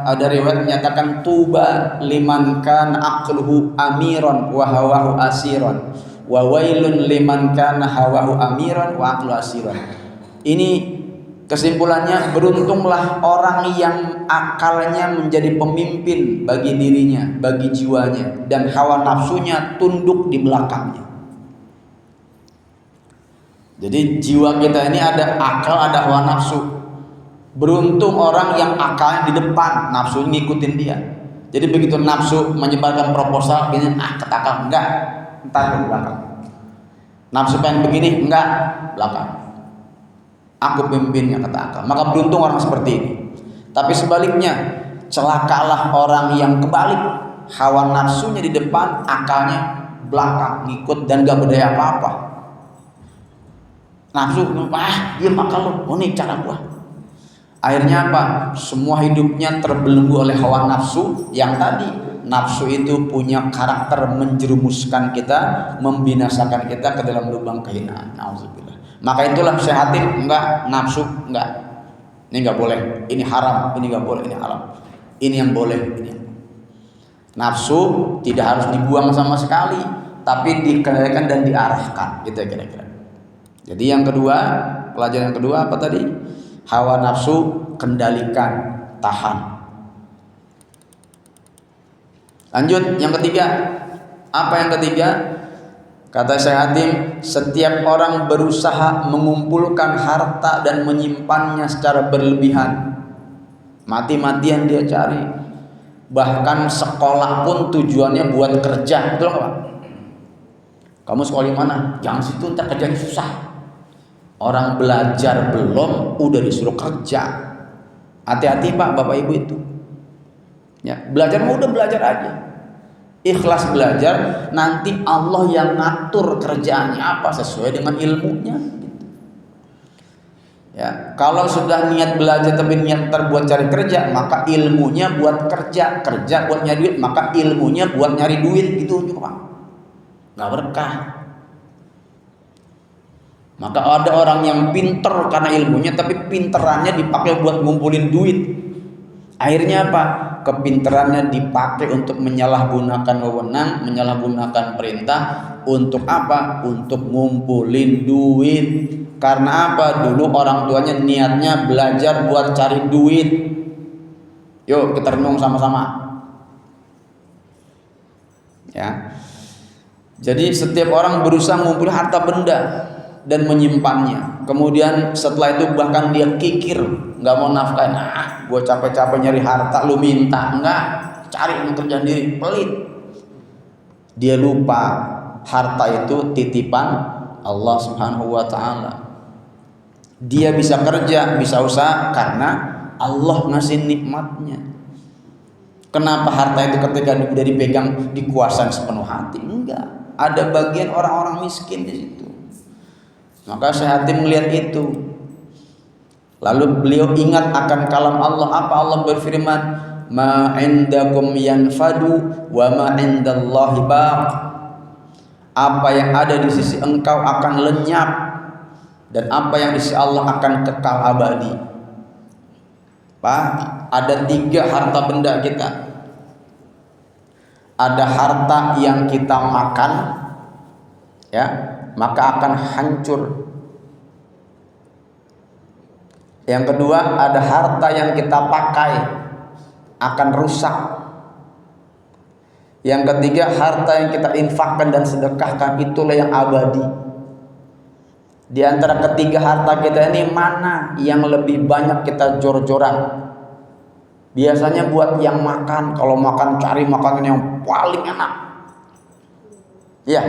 ada riwayat menyatakan tuba liman kana aqluhu amiran wa hawahu asiran wa wailun liman kana hawahu amiran wa aqluhu asiran. Ini kesimpulannya, beruntunglah orang yang akalnya menjadi pemimpin bagi dirinya, bagi jiwanya, dan hawa nafsunya tunduk di belakangnya. Jadi jiwa kita ini ada akal, ada hawa nafsu. Beruntung orang yang akalnya di depan, nafsu ngikutin dia. Jadi begitu nafsu menyebarkan proposal, ini ketakal, enggak, entar ke belakang. Nafsu pengen begini, enggak, belakang. Aku pimpinnya, kata akal. Maka beruntung orang seperti ini. Tapi sebaliknya, celakalah orang yang kebalik. Hawa nafsunya di depan, akalnya belakang, ngikut dan gak berdaya apa-apa. Nafsu, diam akal lu, oh ini cara gua. Akhirnya apa? Semua hidupnya terbelenggu oleh hawa nafsu yang tadi. Nafsu itu punya karakter menjerumuskan kita, membinasakan kita ke dalam lubang kehinaan. Nauzubillah. Maka itulah sehatin, enggak, nafsu enggak. Ini enggak boleh, ini haram, ini enggak boleh, ini haram. Ini yang boleh, ini yang. Nafsu tidak harus dibuang sama sekali, tapi dikendalikan dan diarahkan, gitu kira-kira. Jadi yang kedua, pelajaran yang kedua apa tadi? Hawa nafsu kendalikan, tahan. Lanjut yang ketiga. Apa yang ketiga? Kata Syekh Hatim, setiap orang berusaha mengumpulkan harta dan menyimpannya secara berlebihan. Mati-matian dia cari. Bahkan sekolah pun tujuannya buat kerja, betul nggak Pak? Kamu sekolah di mana? Jangan situ, ntar kerjanya susah. Orang belajar belum, udah disuruh kerja. Hati-hati Pak, Bapak Ibu itu. Ya, belajar mau udah belajar aja. Ikhlas belajar, nanti Allah yang ngatur kerjaannya apa sesuai dengan ilmunya. Ya, kalau sudah niat belajar tapi niat terbuat cari kerja, maka ilmunya buat kerja, kerja buat nyari duit, maka ilmunya buat nyari duit, gitu Pak. Nggak berkah. Maka ada orang yang pinter karena ilmunya, tapi pinterannya dipakai buat ngumpulin duit. Akhirnya apa? Kepinterannya dipakai untuk menyalahgunakan wewenang, menyalahgunakan perintah. Untuk apa? Untuk ngumpulin duit. Karena apa? Dulu orang tuanya niatnya belajar buat cari duit. Yuk kita renung sama-sama. Ya. Jadi setiap orang berusaha mengumpulkan harta benda dan menyimpannya. Kemudian setelah itu bahkan dia kikir, nggak mau nafkah. Nah, gue capek-capek nyari harta, lu minta, enggak, cari yang kerjaan diri, pelit. Dia lupa harta itu titipan Allah Subhanahu wa Ta'ala. Dia bisa kerja, bisa usaha karena Allah ngasih nikmatnya. Kenapa harta itu ketika udah dipegang dikuasain sepenuh hati? Enggak, ada bagian orang-orang miskin di situ. Maka Syekh Hatim melihat itu. Lalu beliau ingat akan kalam Allah. Apa Allah berfirman? Ma indakum yanfadu wa ma indallahi baq. Apa yang ada di sisi engkau akan lenyap, dan apa yang di sisi Allah akan kekal abadi. Pak, ada 3 harta benda kita. Ada harta yang kita makan, ya, maka akan hancur. Yang kedua, ada harta yang kita pakai, akan rusak. Yang ketiga, harta yang kita infakkan dan sedekahkan, itulah yang abadi. Di antara ketiga harta kita ini, mana yang lebih banyak kita jor-joran? Biasanya buat yang makan. Kalau makan, cari makanan yang paling enak. Ya,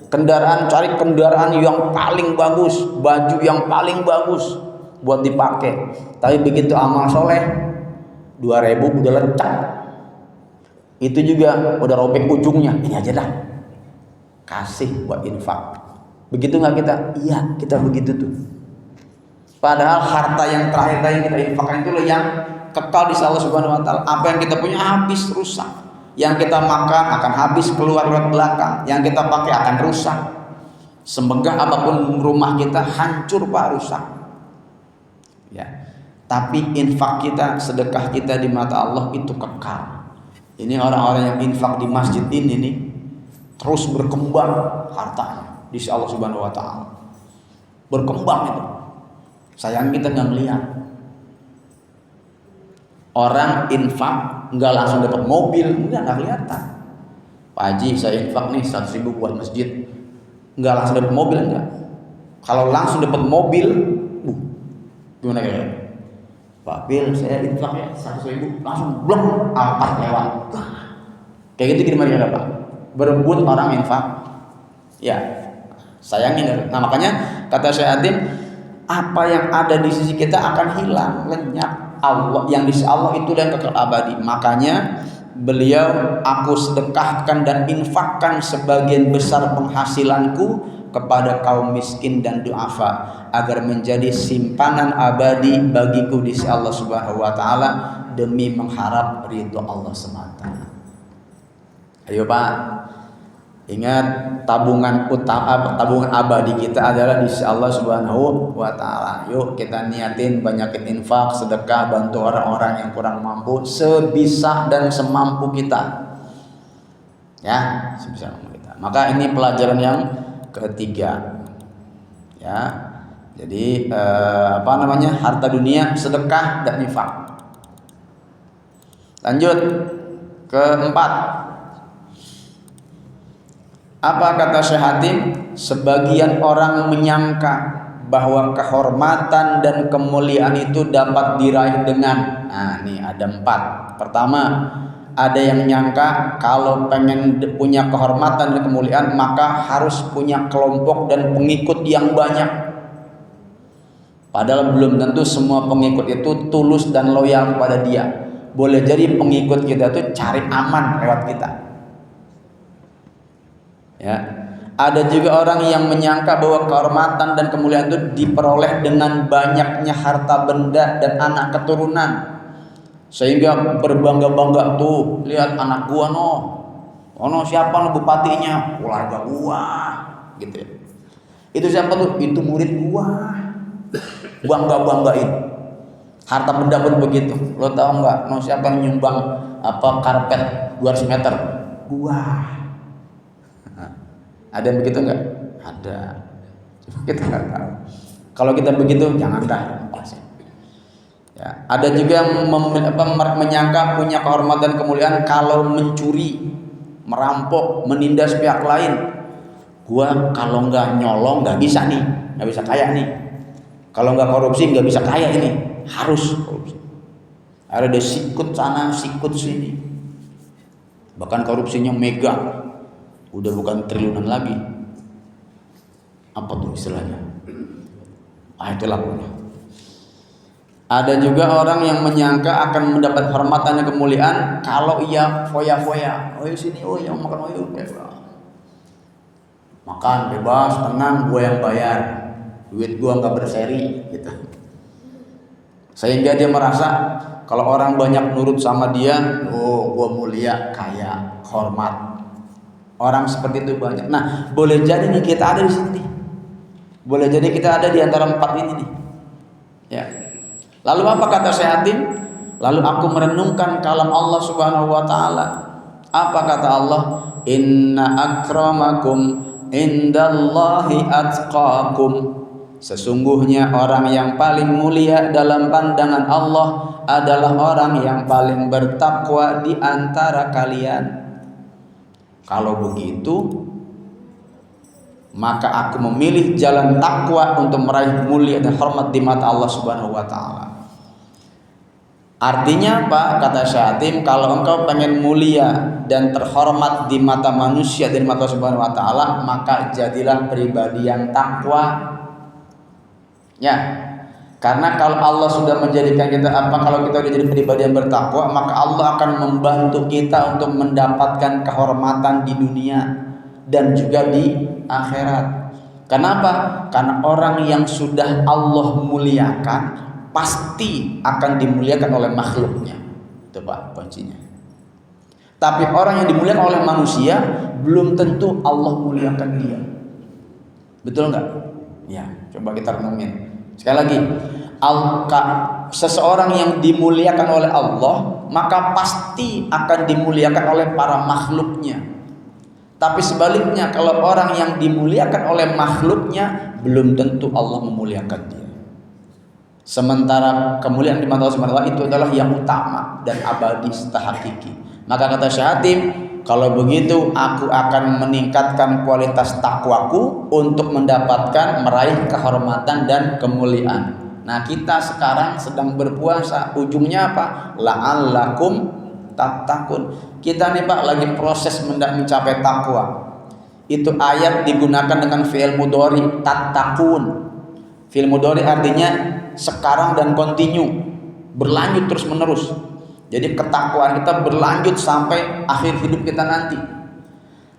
kendaraan, cari kendaraan yang paling bagus, baju yang paling bagus buat dipakai. Tapi begitu amal soleh, 2000 udah lecak. Itu juga udah robek ujungnya. Ini aja dah, kasih buat infak. Begitu nggak kita? Iya, kita begitu tuh. Padahal harta yang terakhir yang kita infakkan itu yang kekal di Allah Subhanahu wa Ta'ala. Apa yang kita punya habis, rusak. Yang kita makan akan habis, keluar lewat belakang. Yang kita pakai akan rusak. Semegah apapun rumah kita, hancur Pak, rusak. Ya. Tapi infak kita, sedekah kita di mata Allah itu kekal. Ini orang-orang yang infak di masjid ini nih, terus berkembang hartanya di sisi Allah Subhanahu wa Ta'ala. Berkembang itu. Sayang kita nggak melihat. Orang infak nggak langsung dapat mobil, nggak kelihatan. Pak Haji, saya infak nih 100.000 buat masjid, nggak langsung dapat mobil, enggak. Kalau langsung dapat mobil, gimana kira-kira? Pak Bil, saya infak ya 100.000, langsung blok, angkat lewat. Kayak gitu gimana ya Pak? Berebut orang infak, ya Sayangin. Nah makanya kata Syekh Hatim, apa yang ada di sisi kita akan hilang, lenyap. Allah yang di sisi Allah itu yang kekal abadi. Makanya beliau, aku sedekahkan dan infakkan sebagian besar penghasilanku kepada kaum miskin dan duafa agar menjadi simpanan abadi bagiku di sisi Allah Subhanahu wa taala demi mengharap ridho Allah semata. Ayo Pak, ingat tabungan utama, tabungan abadi kita adalah di sisi Allah Subhanahu wa taala. Yuk kita niatin banyakin infak, sedekah, bantu orang-orang yang kurang mampu sebisa dan semampu kita. Ya, sebisa mampu kita. Maka ini pelajaran yang ketiga. Ya. Jadi harta dunia, sedekah dan infak. Lanjut keempat. Apa kata Syekh Hatim? Sebagian orang menyangka bahwa kehormatan dan kemuliaan itu dapat diraih dengan, nih ada 4. Pertama, ada yang menyangka kalau pengen punya kehormatan dan kemuliaan maka harus punya kelompok dan pengikut yang banyak. Padahal belum tentu semua pengikut itu tulus dan loyal kepada dia. Boleh jadi pengikut kita itu cari aman lewat kita. Ya. Ada juga orang yang menyangka bahwa kehormatan dan kemuliaan itu diperoleh dengan banyaknya harta benda dan anak keturunan. Sehingga berbangga-bangga, tuh lihat anak gua siapa no bupatinya, keluarga gua gitu ya. Itu siapa tuh? Itu murid gua. Bangga-banggain. Harta benda pun begitu. Lo tahu nggak? Siapa yang nyumbang karpet 200 meter? Gua. Ada yang begitu nggak? Ada. Cuma kita nggak tahu. Kalau kita begitu jangan dah. Ya, ada juga yang menyangka punya kehormatan kemuliaan kalau mencuri, merampok, menindas pihak lain. Gua kalau nggak nyolong nggak bisa nih, nggak bisa kaya nih. Kalau nggak korupsi nggak bisa kaya ini, harus korupsi. Ada sikut sana, sikut sini. Bahkan korupsinya mega, udah bukan triliunan lagi. Apa tuh istilahnya? Itulah pokoknya. Ada juga orang yang menyangka akan mendapat hormatan dan kemuliaan kalau ia foya-foya. Sini, yang makan makan bebas, tenang, gue yang bayar, duit gue nggak berseri, gitu. Sehingga dia merasa kalau orang banyak nurut sama dia, gue mulia, kaya, hormat. Orang seperti itu banyak. Nah, boleh jadi nih kita ada di sini. Boleh jadi kita ada di antara 4 ini nih. Ya. Lalu apa kata Syekh Hatim? Lalu aku merenungkan kalam Allah Subhanahu wa taala. Apa kata Allah? Inna akramakum indallahi atqakum. Sesungguhnya orang yang paling mulia dalam pandangan Allah adalah orang yang paling bertakwa di antara kalian. Kalau begitu, maka aku memilih jalan takwa untuk meraih mulia dan hormat di mata Allah Subhanahu wa taala. Artinya apa? Kata Syekh Hatim, kalau engkau pengen mulia dan terhormat di mata manusia dan di mata Subhanahu wa taala, maka jadilah pribadi yang takwa. Ya. Karena kalau Allah sudah menjadikan kita kalau kita sudah jadi pribadi yang bertakwa, maka Allah akan membantu kita untuk mendapatkan kehormatan di dunia dan juga di akhirat. Kenapa? Karena orang yang sudah Allah muliakan pasti akan dimuliakan oleh makhluknya. Itu Pak kuncinya. Tapi orang yang dimuliakan oleh manusia belum tentu Allah muliakan dia. Betul nggak? Ya, coba kita renungin. Sekali lagi, seseorang yang dimuliakan oleh Allah maka pasti akan dimuliakan oleh para makhluknya. Tapi sebaliknya, kalau orang yang dimuliakan oleh makhluknya belum tentu Allah memuliakan dia. Sementara kemuliaan di mata Allah Subhanahu wa taala itu adalah yang utama dan abadi serta hakiki. Maka kata Syekh Hatim, kalau begitu aku akan meningkatkan kualitas takwaku untuk mendapatkan meraih kehormatan dan kemuliaan. Nah, kita sekarang sedang berpuasa, ujungnya apa? La'allakum tattaqun. Kita nih Pak lagi proses mencapai takwa. Itu ayat digunakan dengan fi'il mudhari tattaqun. Fi'il mudhari artinya sekarang dan kontinu, berlanjut terus menerus. Jadi ketakwaan kita berlanjut sampai akhir hidup kita nanti.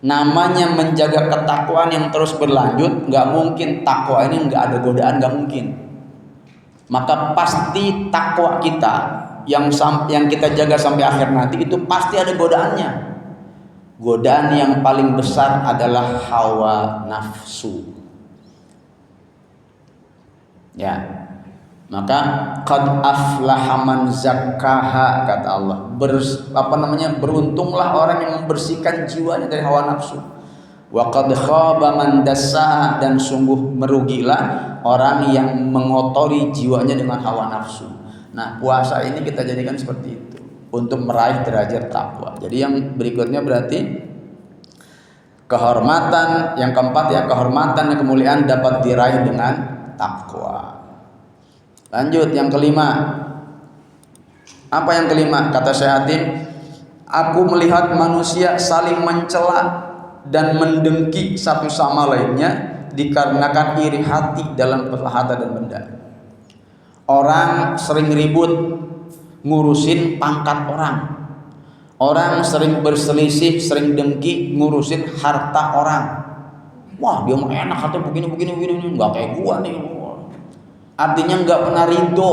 Namanya menjaga ketakwaan yang terus berlanjut, nggak mungkin takwa ini nggak ada godaan, nggak mungkin. Maka pasti takwa kita yang kita jaga sampai akhir nanti itu pasti ada godaannya. Godaan yang paling besar adalah hawa nafsu. Ya. Maka qad aflaha man zakkaha, kata Allah. Beruntunglah orang yang membersihkan jiwanya dari hawa nafsu. Wa qad khaba man dassaha, dan sungguh merugilah orang yang mengotori jiwanya dengan hawa nafsu. Nah, puasa ini kita jadikan seperti itu untuk meraih derajat takwa. Jadi yang berikutnya berarti kehormatan, yang keempat ya, kehormatan dan kemuliaan dapat diraih dengan takwa. Lanjut yang kelima. Apa yang kelima? Kata Syekh Hatim, aku melihat manusia saling mencela dan mendengki satu sama lainnya dikarenakan iri hati dalam harta dan benda. Orang sering ribut ngurusin pangkat orang. Orang sering berselisih, sering dengki ngurusin harta orang. Wah, dia mah enak harta begini, enggak kayak gua nih. Artinya enggak pernah ridho.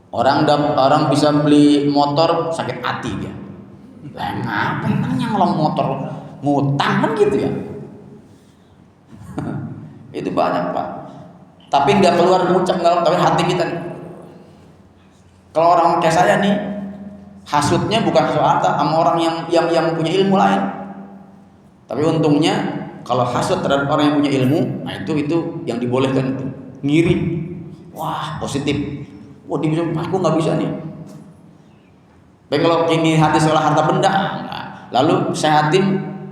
Orang bisa beli motor sakit hati dia. Lah ngapain ngelong motor ngutang kan gitu ya. Itu banyak, Pak. Tapi enggak keluar ngucap, tapi hati kita nih. Kalau orang kayak saya nih, hasutnya bukan soal harta sama orang yang punya ilmu lain. Tapi untungnya kalau hasut terhadap orang yang punya ilmu, nah itu yang dibolehkan itu. Ngiri. Wah, positif. Wah, dia bisa, aku nggak bisa nih. Baik, kalau kini hati soal harta benda. Nah, lalu Syekh Hatim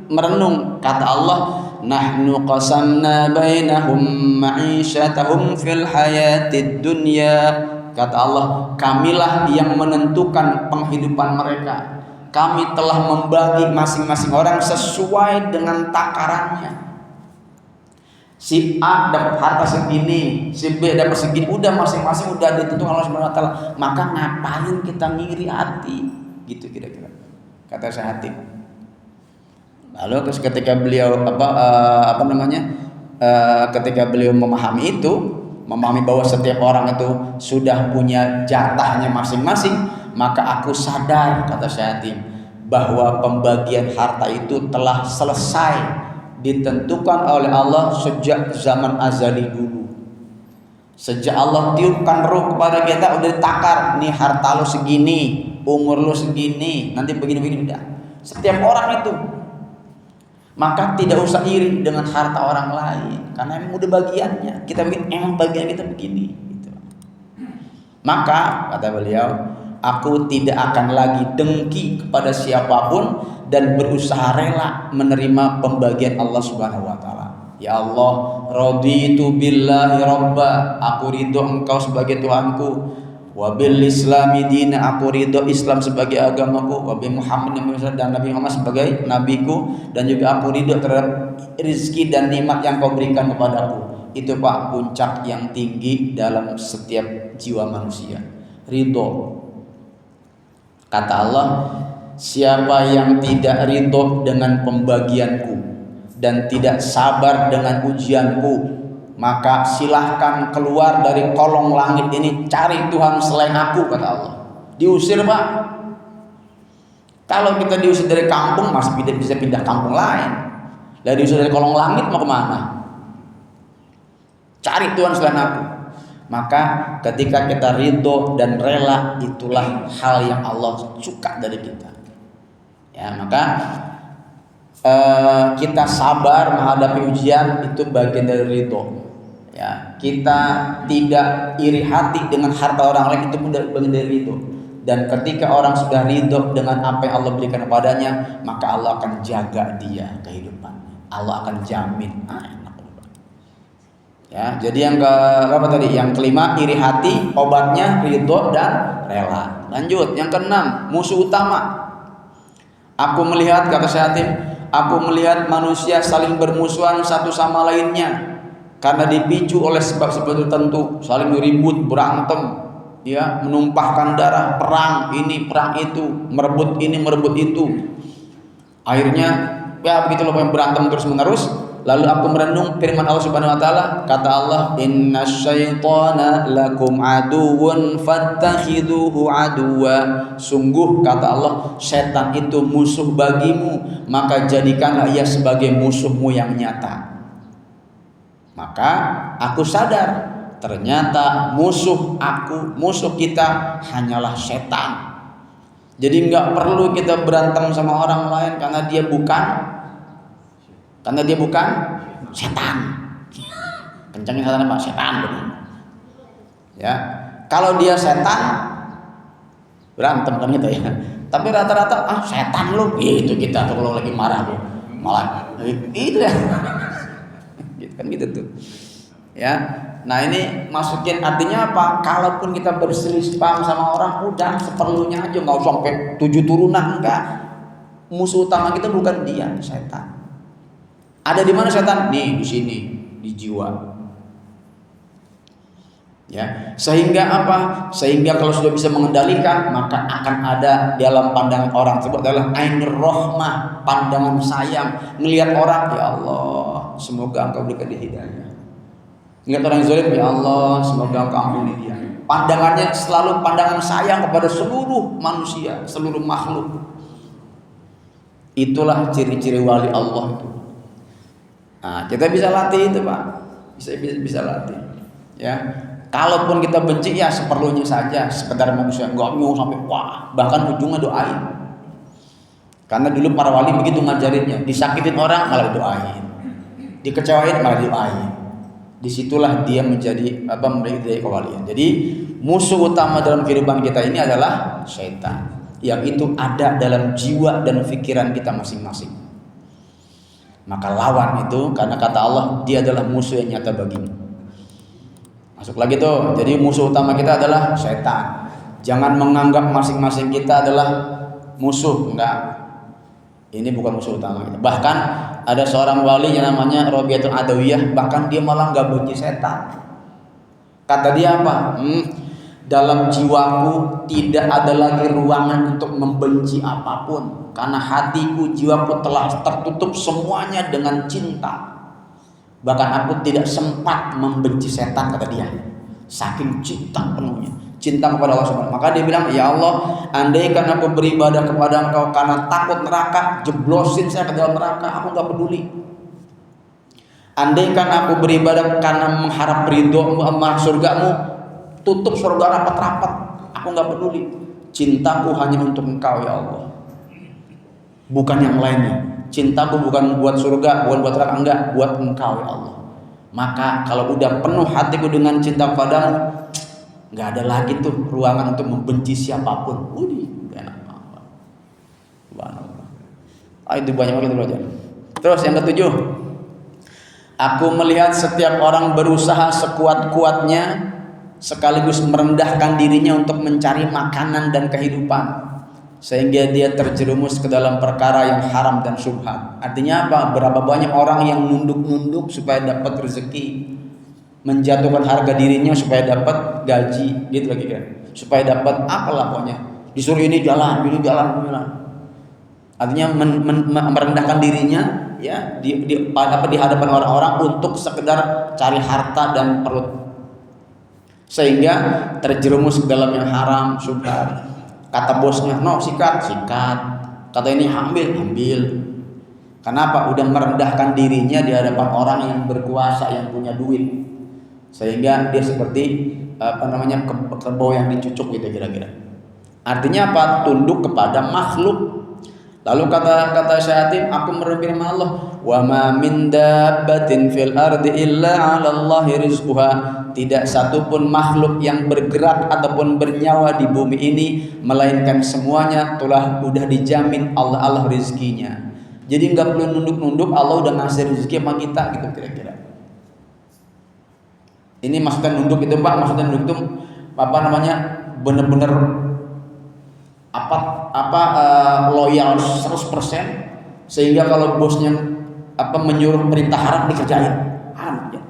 merenung, kata Allah, nahnu qasamna bainahum ma'isyatahum fil hayatid dunya. Kata Allah, kamilah yang menentukan penghidupan mereka. Kami telah membagi masing-masing orang sesuai dengan takarannya. Si A dapat harta segini, si B dapat segini, udah masing-masing udah ditentukan Allah Subhanahu wa taala. Maka ngapain kita ngiri hati? Gitu kira-kira. Kata Syekh Hatim. Lalu terus ketika beliau ketika beliau memahami itu, memahami bahwa setiap orang itu sudah punya jatahnya masing-masing, maka aku sadar, kata Syekh Hatim, bahwa pembagian harta itu telah selesai ditentukan oleh Allah sejak zaman azali dulu. Sejak Allah tiupkan ruh kepada kita, udah ditakar, nih harta lu segini, umur lu segini, nanti begini-begini, udah. Setiap orang itu. Maka tidak usah iri dengan harta orang lain, karena emang udah bagiannya. Kita emang bagian kita begini gitu. Maka kata beliau, aku tidak akan lagi dengki kepada siapapun dan berusaha rela menerima pembagian Allah Subhanahu wa taala. Ya Allah, raditu billahi rabba, aku ridho Engkau sebagai Tuhanku, wa bil islami dina, aku ridho Islam sebagai agamaku, wa bi Muhammadin dan Nabi Muhammad sebagai nabiku, dan juga aku ridho terhadap rezeki dan nikmat yang Kau berikan kepadaku. Itu Pak puncak yang tinggi dalam setiap jiwa manusia, ridho. Kata Allah, siapa yang tidak ridho dengan pembagianku dan tidak sabar dengan ujianku, maka silahkan keluar dari kolong langit ini, cari Tuhan selain aku, kata Allah. Diusir, Pak. Kalau kita diusir dari kampung, masih bisa pindah kampung lain. Lah diusir dari kolong langit mau kemana? Cari Tuhan selain aku. Maka ketika kita ridho dan rela, itulah hal yang Allah suka dari kita. Ya, maka kita sabar menghadapi ujian, itu bagian dari ridho. Ya, kita tidak iri hati dengan harta orang lain, itu pun bagian dari ridho. Dan ketika orang sudah ridho dengan apa yang Allah berikan kepadanya, maka Allah akan jaga dia kehidupannya. Allah akan jamin. Ya, jadi yang berapa tadi? Yang kelima, iri hati, obatnya ridho dan rela. Lanjut, yang keenam, musuh utama. Aku melihat, kata Syekh Hatim, Aku melihat manusia saling bermusuhan satu sama lainnya karena dipicu oleh sebab-sebab tertentu, saling ribut, berantem, ya, menumpahkan darah, perang ini, perang itu, merebut ini, merebut itu. Akhirnya ya begitu loh, yang berantem terus-menerus. Lalu aku merenung firman Allah Subhanahu wa taala, kata Allah, "Innasyaitana lakum aduwwun fattakhiduhu aduwwa." Sungguh kata Allah, setan itu musuh bagimu, maka jadikanlah ia sebagai musuhmu yang nyata. Maka aku sadar, ternyata musuh kita hanyalah setan. Jadi nggak perlu kita berantem sama orang lain karena dia bukan setan. Kencangin setan Pak, setan. Ya, kalau dia setan berantem kan gitu ya. Tapi rata-rata setan lu, gitu kita tuh kalau lagi marah tuh malah itu ya. Gitu kan gitu tuh. Ya. Nah, ini masukin artinya apa? Kalaupun kita berselisih paham sama orang, udah seperlunya aja, nggak usah sampai 7 turunan, enggak. Musuh utama kita bukan dia, setan. Ada di mana setan? Nih, di sini, di jiwa. Ya, sehingga apa? Sehingga kalau sudah bisa mengendalikan, maka akan ada dalam pandangan orang tersebut adalah ainur rahmah, pandangan sayang. Melihat orang, ya Allah, semoga Engkau berikan dia hidayah. Melihat orang yang zalim, ya Allah, semoga Engkau ampuni dia. Pandangannya selalu pandangan sayang kepada seluruh manusia, seluruh makhluk. Itulah ciri-ciri wali Allah itu. Nah, kita bisa latih itu Pak, bisa latih. Ya, kalaupun kita benci ya seperlunya saja, sekedar manusia, nggak mau sampai wah, bahkan ujungnya doain. Karena dulu para wali begitu ngajarinnya, disakitin orang malah doain, dikecewain malah doain. Disitulah dia menjadi memberi kewalian. Jadi musuh utama dalam kehidupan kita ini adalah syaitan, yang itu ada dalam jiwa dan pikiran kita masing-masing. Maka lawan itu, karena kata Allah, dia adalah musuh yang nyata bagimu. Masuk lagi tuh, jadi musuh utama kita adalah setan. Jangan menganggap masing-masing kita adalah musuh, enggak. Ini bukan musuh utama kita. Bahkan ada seorang wali yang namanya Robiatul Adawiyah, bahkan dia malah enggak benci setan. Kata dia apa? Dalam jiwaku tidak ada lagi ruangan untuk membenci apapun, karena hatiku, jiwaku telah tertutup semuanya dengan cinta. Bahkan aku tidak sempat membenci setan, kata dia. Saking cinta penuhnya, cinta kepada Allah Subhanahu. Maka dia bilang, ya Allah, andaikan aku beribadah kepada Engkau karena takut neraka, jeblosin saya ke dalam neraka, aku nggak peduli. Andaikan aku beribadah karena mengharap ridho surgamu, tutup surga rapat-rapat, aku nggak peduli. Cintaku hanya untuk Engkau ya Allah, bukan yang lainnya. Cintaku bukan buat surga, bukan buat neraka, enggak, buat Engkau ya Allah. Maka kalau udah penuh hatiku dengan cinta padamu, nggak ada lagi tuh ruangan untuk membenci siapapun. Enak banget. Subhanallah. Itu banyak banget belajar. Terus yang ketujuh, aku melihat setiap orang berusaha sekuat-kuatnya sekaligus merendahkan dirinya untuk mencari makanan dan kehidupan, sehingga dia terjerumus ke dalam perkara yang haram dan syubhat. Artinya apa? Berapa banyak orang yang nunduk-nunduk supaya dapat rezeki, menjatuhkan harga dirinya supaya dapat gaji, gitu lagi kan? Supaya dapat apalah pokoknya. Disuruh ini jalan. Artinya merendahkan dirinya ya di hadapan orang-orang untuk sekedar cari harta dan perut, sehingga terjerumus ke dalam yang haram, syubhat. Kata bosnya, no, sikat. Kata ini ambil. Kenapa? Udah merendahkan dirinya di hadapan orang yang berkuasa, yang punya duit, sehingga dia seperti kerbau yang dicucuk gitu kira-kira. Artinya apa? Tunduk kepada makhluk. Lalu kata Syaitan, aku berfirman Allah, wa ma min dabbatin fil ardi illa 'ala Allahi rizquha. Tidak satupun makhluk yang bergerak ataupun bernyawa di bumi ini, melainkan semuanya telah udah dijamin Allah rezekinya. Jadi nggak perlu nunduk-nunduk, Allah udah ngasih rezeki sama kita gitu kira-kira. Ini maksudnya nunduk itu Pak, maksudnya nunduk itu bener-bener loyal 100%, Sehingga kalau bosnya menyuruh perintah haram dikerjain, haram ya.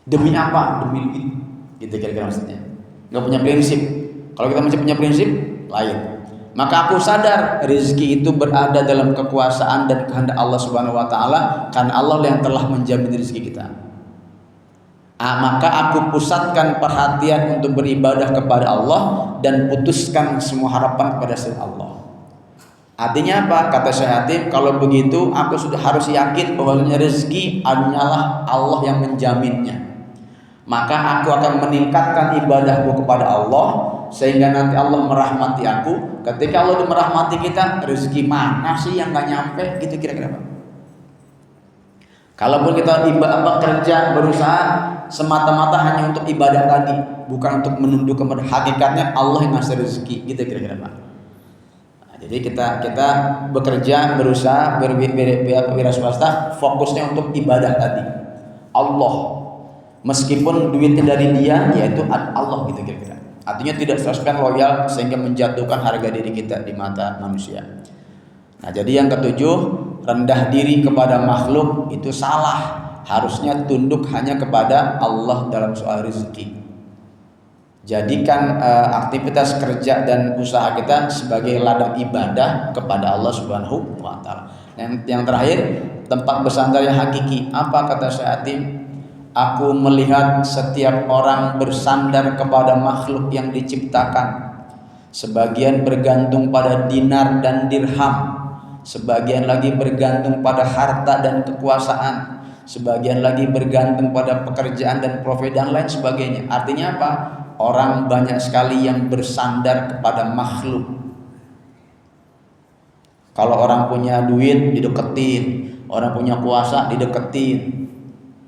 Demi apa? Demi duit. Gitu kira-kira maksudnya. Nggak punya prinsip. Kalau kita masih punya prinsip, lain. Maka aku sadar rezeki itu berada dalam kekuasaan dan kehendak Allah Subhanahu wa taala, karena Allah yang telah menjamin rezeki kita. Maka aku pusatkan perhatian untuk beribadah kepada Allah dan putuskan semua harapan kepada selain Allah. Artinya apa? Kata Syekh Hatim, kalau begitu aku sudah harus yakin bahwasanya rezeki hanyalah Allah yang menjaminnya. Maka aku akan meningkatkan ibadahku kepada Allah sehingga nanti Allah merahmati aku. Ketika Allah merahmati kita, rezeki mana sih yang nggak nyampe? Gitu kira-kira Pak. Kalaupun kita kerja berusaha semata-mata hanya untuk ibadah tadi, bukan untuk menunduk kepada hakikatnya Allah yang ngasih rezeki, gitu kira-kira Pak. Nah, jadi kita bekerja berusaha berwira swasta, fokusnya untuk ibadah tadi Allah, meskipun duitnya dari dia, yaitu Allah, gitu kira-kira. Artinya tidak 100% loyal sehingga menjatuhkan harga diri kita di mata manusia. Nah, jadi yang ketujuh, rendah diri kepada makhluk itu salah. Harusnya tunduk hanya kepada Allah dalam soal rezeki. Jadikan aktivitas kerja dan usaha kita sebagai ladang ibadah kepada Allah Subhanahu wa taala. Yang terakhir, tempat bersandar yang hakiki. Apa kata Syekh Hatim? Aku melihat setiap orang bersandar kepada makhluk yang diciptakan. Sebagian bergantung pada dinar dan dirham, sebagian lagi bergantung pada harta dan kekuasaan, sebagian lagi bergantung pada pekerjaan dan profesi dan lain sebagainya. Artinya apa? Orang banyak sekali yang bersandar kepada makhluk. Kalau orang punya duit dideketin, orang punya kuasa dideketin,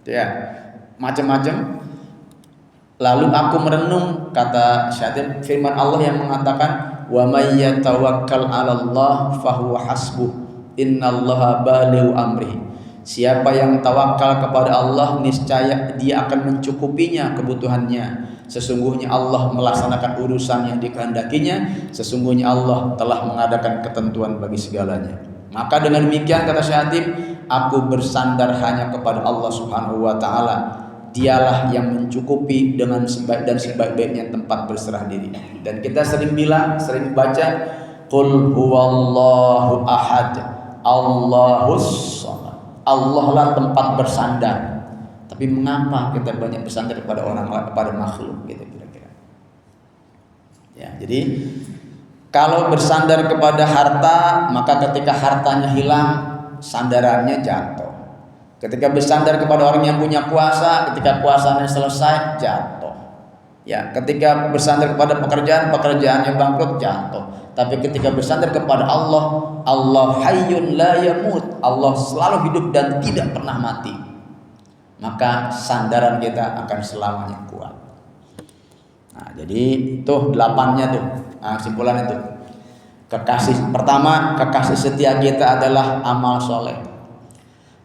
ya, macam-macam. Lalu aku merenung, kata Syaitan, firman Allah yang mengatakan, wa may yatawakkal 'alallah fahuwa hasbuh innallaha balighu amri. Siapa yang tawakal kepada Allah, niscaya dia akan mencukupinya kebutuhannya. Sesungguhnya Allah melaksanakan urusan yang dikehendakinya. Sesungguhnya Allah telah mengadakan ketentuan bagi segalanya. Maka dengan demikian, kata Syekh Hatim, aku bersandar hanya kepada Allah Subhanahu wa taala. Dialah yang mencukupi dengan sebaik-baiknya tempat berserah diri. Dan kita sering baca, qul huwallahu ahad, Allahus samad. Allah lah tempat bersandar. Tapi mengapa kita banyak bersandar kepada orang lain, kepada makhluk, gitu kira-kira. Ya, jadi kalau bersandar kepada harta, maka ketika hartanya hilang, sandarannya jatuh. Ketika bersandar kepada orang yang punya kuasa, ketika kuasanya selesai, jatuh. Ya, ketika bersandar kepada pekerjaannya bangkrut, jatuh. Tapi ketika bersandar kepada Allah, Allah hayyun la yamut, Allah selalu hidup dan tidak pernah mati. Maka sandaran kita akan selamanya kuat. Nah, jadi itu 8-nya tuh. Nah, kesimpulan itu. Pertama, kekasih setia kita adalah amal soleh.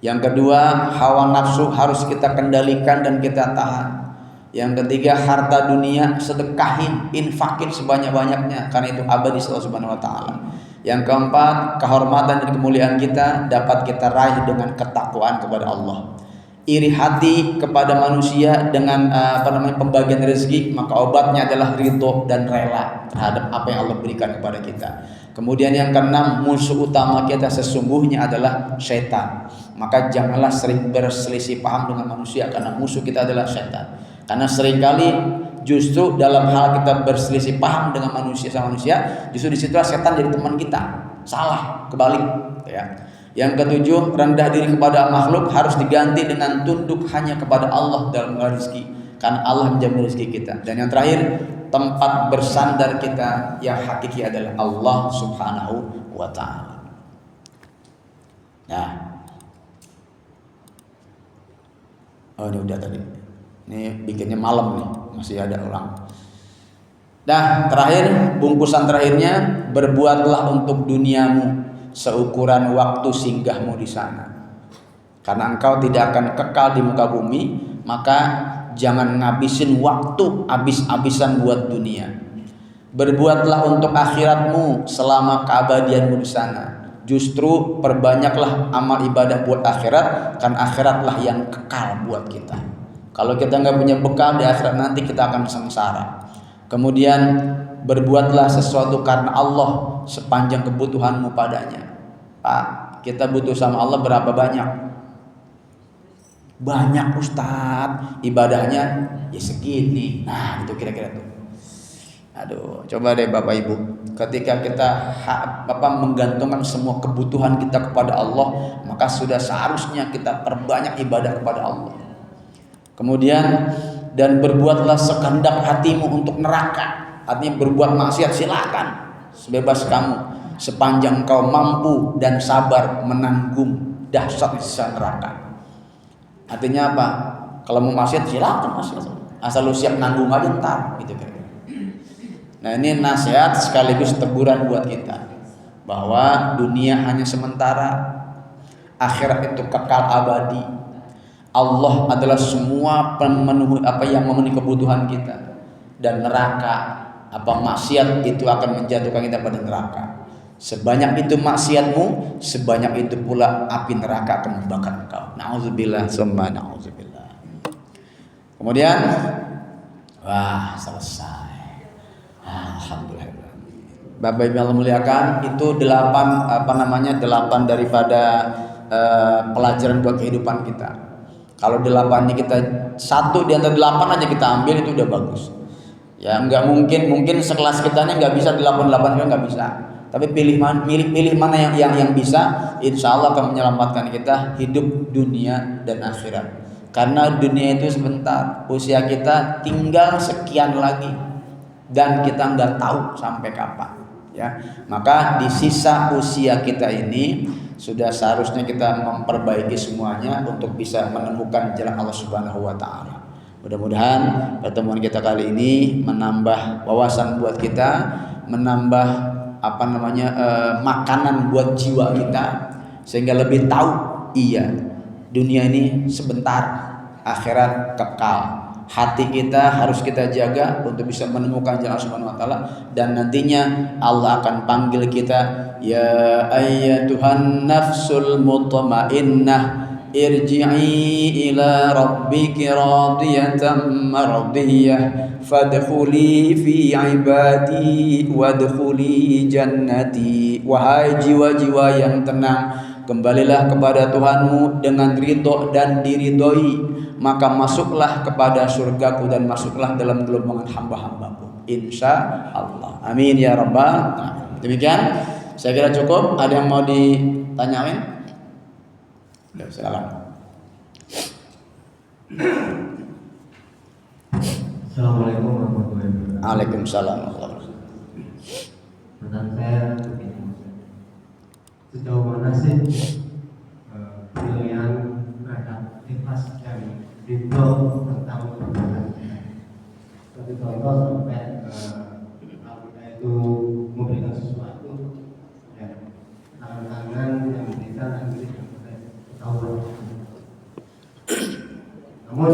Yang kedua, hawa nafsu harus kita kendalikan dan kita tahan. Yang ketiga, harta dunia sedekahin, infakin sebanyak-banyaknya, karena itu abadi Allah Subhanahu wa taala. Yang keempat, kehormatan dan kemuliaan kita dapat kita raih dengan ketakwaan kepada Allah. Iri hati kepada manusia dengan pembagian rezeki, maka obatnya adalah ridho dan rela terhadap apa yang Allah berikan kepada kita. Kemudian yang keenam, musuh utama kita sesungguhnya adalah syaitan. Maka janganlah sering berselisih paham dengan manusia, karena musuh kita adalah syaitan. Karena seringkali justru dalam hal kita berselisih paham dengan manusia, justru disitulah setan jadi teman kita. Salah, kebalik, ya. Yang ketujuh, rendah diri kepada makhluk harus diganti dengan tunduk hanya kepada Allah dalam rezeki, karena Allah menjamin rezeki kita. Dan yang terakhir, tempat bersandar kita yang hakiki adalah Allah Subhanahu wa taala. Nah, ini udah tadi. Ini bikinnya malam nih, masih ada orang. Nah, terakhir, bungkusan terakhirnya, berbuatlah untuk duniamu seukuran waktu singgahmu di sana. Karena engkau tidak akan kekal di muka bumi, maka jangan ngabisin waktu habis-habisan buat dunia. Berbuatlah untuk akhiratmu selama keabadianmu di sana. justru perbanyaklah amal ibadah buat akhirat, kan akhiratlah yang kekal buat kita. Kalau kita nggak punya bekal di akhirat nanti kita akan sengsara. Kemudian berbuatlah sesuatu karena Allah sepanjang kebutuhanmu padanya. Pak, kita butuh sama Allah berapa banyak? Banyak Ustadz, ibadahnya ya segini. Nah itu kira-kira tuh. Aduh, coba deh Bapak Ibu, ketika kita menggantungkan semua kebutuhan kita kepada Allah, maka sudah seharusnya kita perbanyak ibadah kepada Allah. Kemudian, dan berbuatlah sekehendak hatimu untuk neraka. Artinya berbuat maksiat silakan, sebebas kamu, sepanjang kau mampu dan sabar menanggung dahsyat siksa neraka. Artinya apa? Kalau mau maksiat silakan maksiat, asal lu siap nanggung aja ntar, gitu kan. Nah ini nasihat sekaligus teguran buat kita bahwa dunia hanya sementara, akhirat itu kekal abadi. Allah adalah semua pemenuh yang memenuhi kebutuhan kita, dan neraka maksiat itu akan menjatuhkan kita pada neraka. Sebanyak itu maksiatmu, sebanyak itu pula api neraka akan membakar engkau. Nauzubillah, summa nauzubillah. Kemudian wah selesai. Alhamdulillah. Bapak Ibu yang muliakan, itu 8 daripada pelajaran buat kehidupan kita. Kalau 8-nya kita, 1 di antara 8 aja kita ambil, itu udah bagus. Ya nggak mungkin sekelas kita ini nggak bisa 8 kan nggak bisa. Tapi pilih mana yang bisa, insya Allah akan menyelamatkan kita hidup dunia dan akhirat. Karena dunia itu sebentar, usia kita tinggal sekian lagi. Dan kita nggak tahu sampai kapan, ya. Maka di sisa usia kita ini sudah seharusnya kita memperbaiki semuanya untuk bisa menemukan jalan Allah Subhanahu Wa Taala. Mudah-mudahan pertemuan kita kali ini menambah wawasan buat kita, menambah makanan buat jiwa kita, sehingga lebih tahu iya dunia ini sebentar, akhirat kekal. Hati kita harus kita jaga untuk bisa menemukan jalan Subhanahu wa taala, dan nantinya Allah akan panggil kita, ya ayyatuhan nafsul mutmainnah irji'i ila rabbiki radiyatan mardiyah fadkhuli fi ibadi wadkhuli jannati. Wahai jiwa-jiwa yang tenang, kembalilah kepada Tuhanmu dengan ridho dan diridhoi, maka masuklah kepada surgaku dan masuklah dalam golongan hamba-hambaku, insya Allah. Amin ya rabbal alamin. Demikian saya kira cukup. Ada yang mau ditanyain? Silakan. Assalamualaikum warahmatullahi wabarakatuh. Waalaikumsalam. Pertanyaan saya begini, sejauh mana sih pilihan terhadap ikhlas dan ridho tentang perbuatan kita? Seperti contoh sampai kalau kita itu memberikan sesuatu, ya tangan-tangan yang memberikan nanti ketahuan. Namun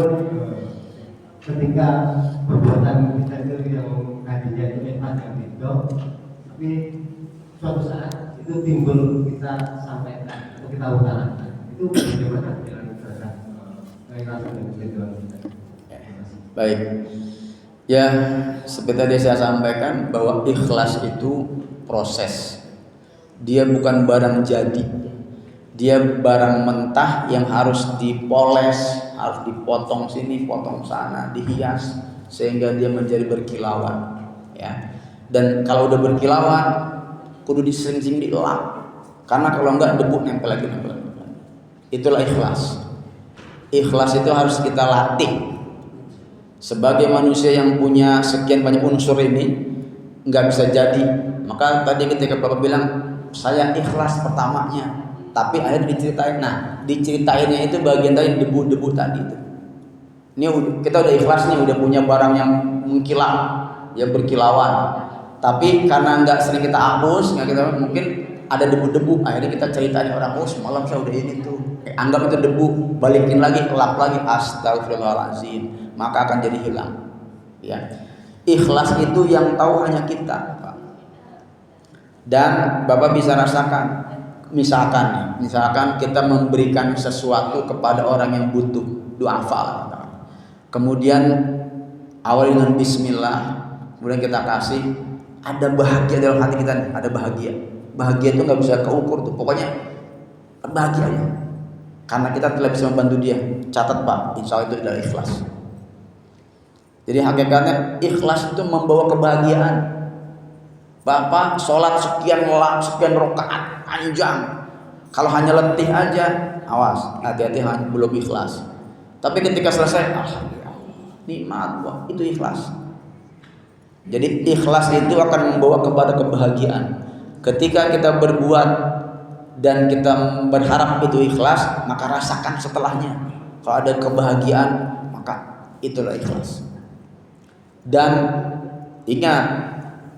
ketika perbuatan kita itu yang tadinya itu ikhlas dan ridho, tapi suatu saat itu timbul kita sampaikan atau kita utarakan, itu bagaimana jalan terhadap keikhlasan dan keridhaan kita? Baik. Ya, seperti tadi saya sampaikan bahwa ikhlas itu proses. Dia bukan barang jadi. Dia barang mentah yang harus dipoles, harus dipotong sini, potong sana, dihias sehingga dia menjadi berkilauan, ya. Dan kalau udah berkilauan, kudu disering-sering dilap. Karena kalau enggak debu nempel lagi. Itulah ikhlas. Ikhlas itu harus kita latih. Sebagai manusia yang punya sekian banyak unsur ini, nggak bisa jadi. Maka tadi ketika Bapak bilang saya ikhlas pertamanya, tapi akhirnya diceritain. Nah, diceritainnya itu bagian tadi debu-debu tadi itu. Ini kita udah ikhlas nih, udah punya barang yang mengkilap, ya berkilauan. Tapi karena nggak sering kita hapus, nggak kita mungkin ada debu-debu. Akhirnya kita ceritain orang, oh semalam saya udah ini tuh. Anggap itu debu, balikin lagi, lap lagi, astagfirullahaladzim. Maka akan jadi hilang. Ya, ikhlas itu yang tahu hanya kita, Pak. Dan Bapak bisa rasakan misalkan kita memberikan sesuatu kepada orang yang butuh, duafa. Kemudian awal dengan bismillah, kemudian kita kasih, ada bahagia dalam hati kita nih, ada bahagia. Bahagia itu nggak bisa keukur tuh, pokoknya bahagia ya. Karena kita telah bisa membantu dia. Catat Pak, insya Allah itu adalah ikhlas. Jadi hakikatnya ikhlas itu membawa kebahagiaan. Bapak sholat sekian rakaat panjang, kalau hanya letih aja, awas, hati-hati belum ikhlas. Tapi ketika selesai, alhamdulillah, nikmat, wah, itu ikhlas. Jadi ikhlas itu akan membawa kepada kebahagiaan. Ketika kita berbuat dan kita berharap itu ikhlas, maka rasakan setelahnya. Kalau ada kebahagiaan, maka itulah ikhlas. Dan ingat,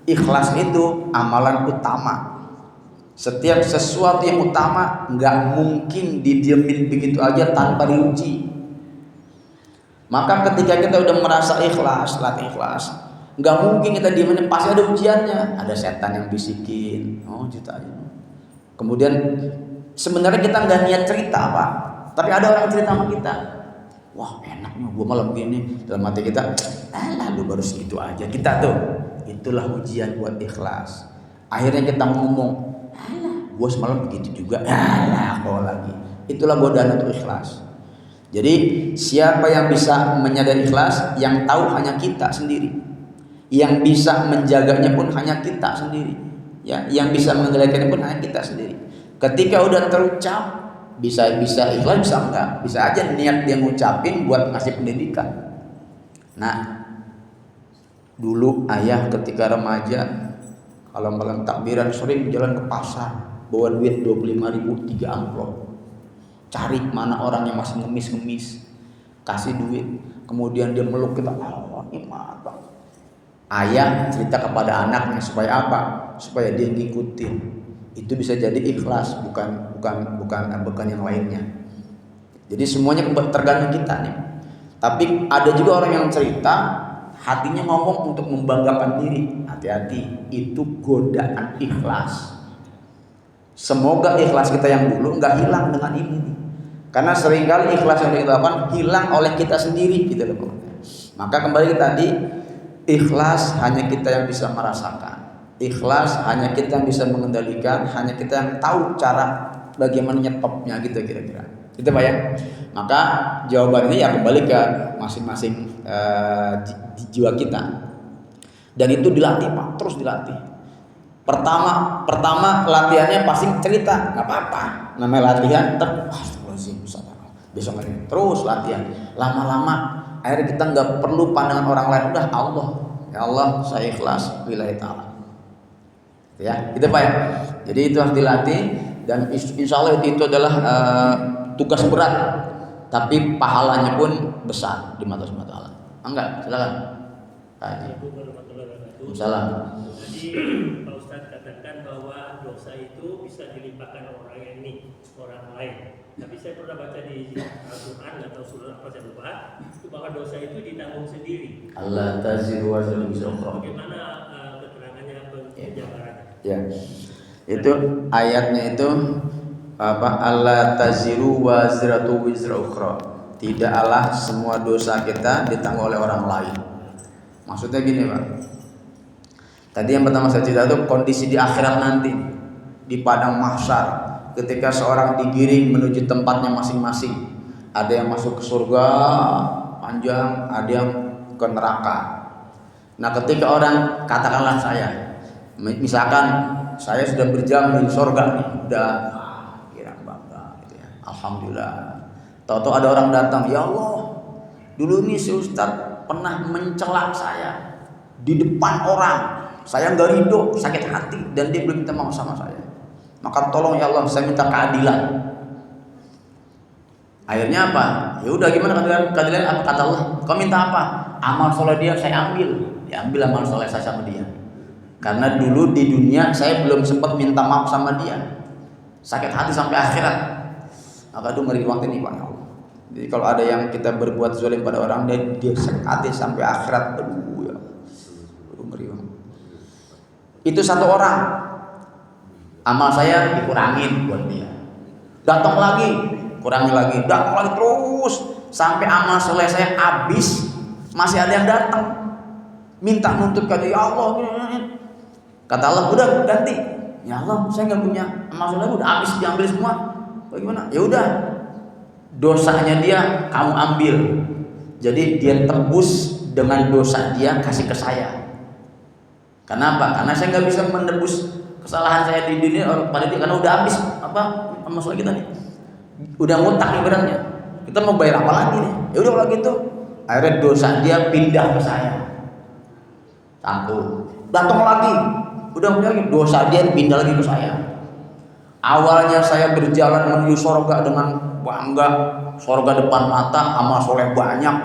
ikhlas itu amalan utama. Setiap sesuatu yang utama nggak mungkin didiemin begitu aja tanpa diuji. Maka ketika kita udah merasa ikhlas, latih ikhlas, nggak mungkin kita diemin, pasti ada ujiannya. Ada setan yang bisikin, oh juta aja. Kemudian sebenarnya kita nggak niat cerita Pak, tapi ada orang cerita sama kita. Wah enaknya gue malam gini, dalam hati kita, lalu baru segitu aja. Kita tuh, itulah ujian buat ikhlas. Akhirnya kita ngomong, gue semalam begitu juga, kok lagi. Itulah godaan untuk ikhlas. Jadi siapa yang bisa menyadari ikhlas, yang tahu hanya kita sendiri. Yang bisa menjaganya pun hanya kita sendiri. Ya, yang bisa mengendalikannya pun hanya kita sendiri. Ketika udah terucap, bisa ikhlas, bisa enggak, bisa aja niat dia ngucapin buat ngasih pendidikan. Nah, dulu ayah ketika remaja, kalau malam takbiran sering jalan ke pasar, bawa duit 25.000, 3 amplop, cari mana orang yang masih ngemis, kasih duit. Kemudian dia meluk kita, oh nikmat Bang. Ayah cerita kepada anaknya supaya apa? Supaya dia ngikutin. Itu bisa jadi ikhlas, bukan yang lainnya. Jadi semuanya tergantung kita nih. Tapi ada juga orang yang cerita, hatinya ngomong untuk membanggakan diri. Hati-hati, itu godaan ikhlas. Semoga ikhlas kita yang dulu nggak hilang dengan ini nih. Karena seringkali ikhlas yang kita lakukan hilang oleh kita sendiri gitu loh. Maka kembali tadi, ikhlas hanya kita yang bisa merasakan. Ikhlas hanya kita yang bisa mengendalikan, hanya kita yang tahu cara bagaimana nyetopnya gitu kira-kira. Itu Pak ya. Maka jawaban ini ya kembali ke masing-masing jiwa kita. Dan itu dilatih Pak, terus dilatih. Pertama latihannya pasti cerita, nggak apa-apa. Namanya latihan, besok lagi terus latihan. Lama-lama akhirnya kita nggak perlu pandangan orang lain, udah Allah, ya Allah saya ikhlas lillahi ta'ala. Ya, gitu Pak ya. Jadi itu harus dilatih dan insya Allah itu adalah tugas berat, tapi pahalanya pun besar di mata Allah. Enggak, silakan. Salam. Jadi Pak Ustadz katakan bahwa dosa itu bisa dilimpahkan orang ini, orang lain. Tapi saya pernah baca di Al-Quran atau surah apa saya lupa, itu bahwa dosa itu ditanggung sendiri. Allah taziru wa zalum. Bagaimana keterangannya penjabarannya? Ya, itu ayatnya itu apa? Allah taziru wa ziratu wizra ukhra. Tidaklah semua dosa kita ditanggung oleh orang lain. Maksudnya gini Pak. Tadi yang pertama saya cerita itu kondisi di akhirat nanti, di padang mahsyar, ketika seorang digiring menuju tempatnya masing-masing. Ada yang masuk ke surga panjang, ada yang ke neraka. Nah, ketika orang katakanlah saya, misalkan saya sudah berjalan di surga nih, udah kira bangga gitu ya. Alhamdulillah. Tahu-tahu ada orang datang, ya Allah, dulu nih si Ustadz pernah mencela saya di depan orang. Saya nggak ridho, sakit hati, dan dia belum minta maaf sama saya. Maka tolong ya Allah, saya minta keadilan. Akhirnya apa? Ya udah gimana keadilan? Keadilan apa kata Allah? Kau minta apa? Amal soleh dia saya ambil. Diambil amal soleh saya sama dia. Karena dulu di dunia saya belum sempat minta maaf sama dia. Sakit hati sampai akhirat. Maka itu ngeri banget ini Pak. Jadi kalau ada yang kita berbuat zalim pada orang, dia sakit hati sampai akhirat. Aduh ya. Aduh ngeri banget. Itu satu orang. Amal saya dikurangin buat dia. Datang lagi, kurangi lagi, datang lagi terus sampai amal soleh saya habis, masih ada yang datang minta nuntut ke dia, ya Allah. Kata Allah, udah ganti. Ya Allah, saya nggak punya amal soleh, udah habis, diambil semua. Bagaimana? Ya udah, dosanya dia kamu ambil. Jadi dia tebus dengan dosa dia kasih ke saya. Kenapa? Karena saya nggak bisa menebus kesalahan saya di dunia pada dia karena udah habis masalah kita nih. Udah ngutang ibaratnya. Kita mau bayar apa lagi nih? Ya udah kalau gitu. Akhirnya dosa dia pindah ke saya. Satu. Datang lagi. Udah punya lagi dosa dia pindah lagi ke saya. Awalnya saya berjalan menuju surga dengan bangga, surga depan mata, amal soleh banyak.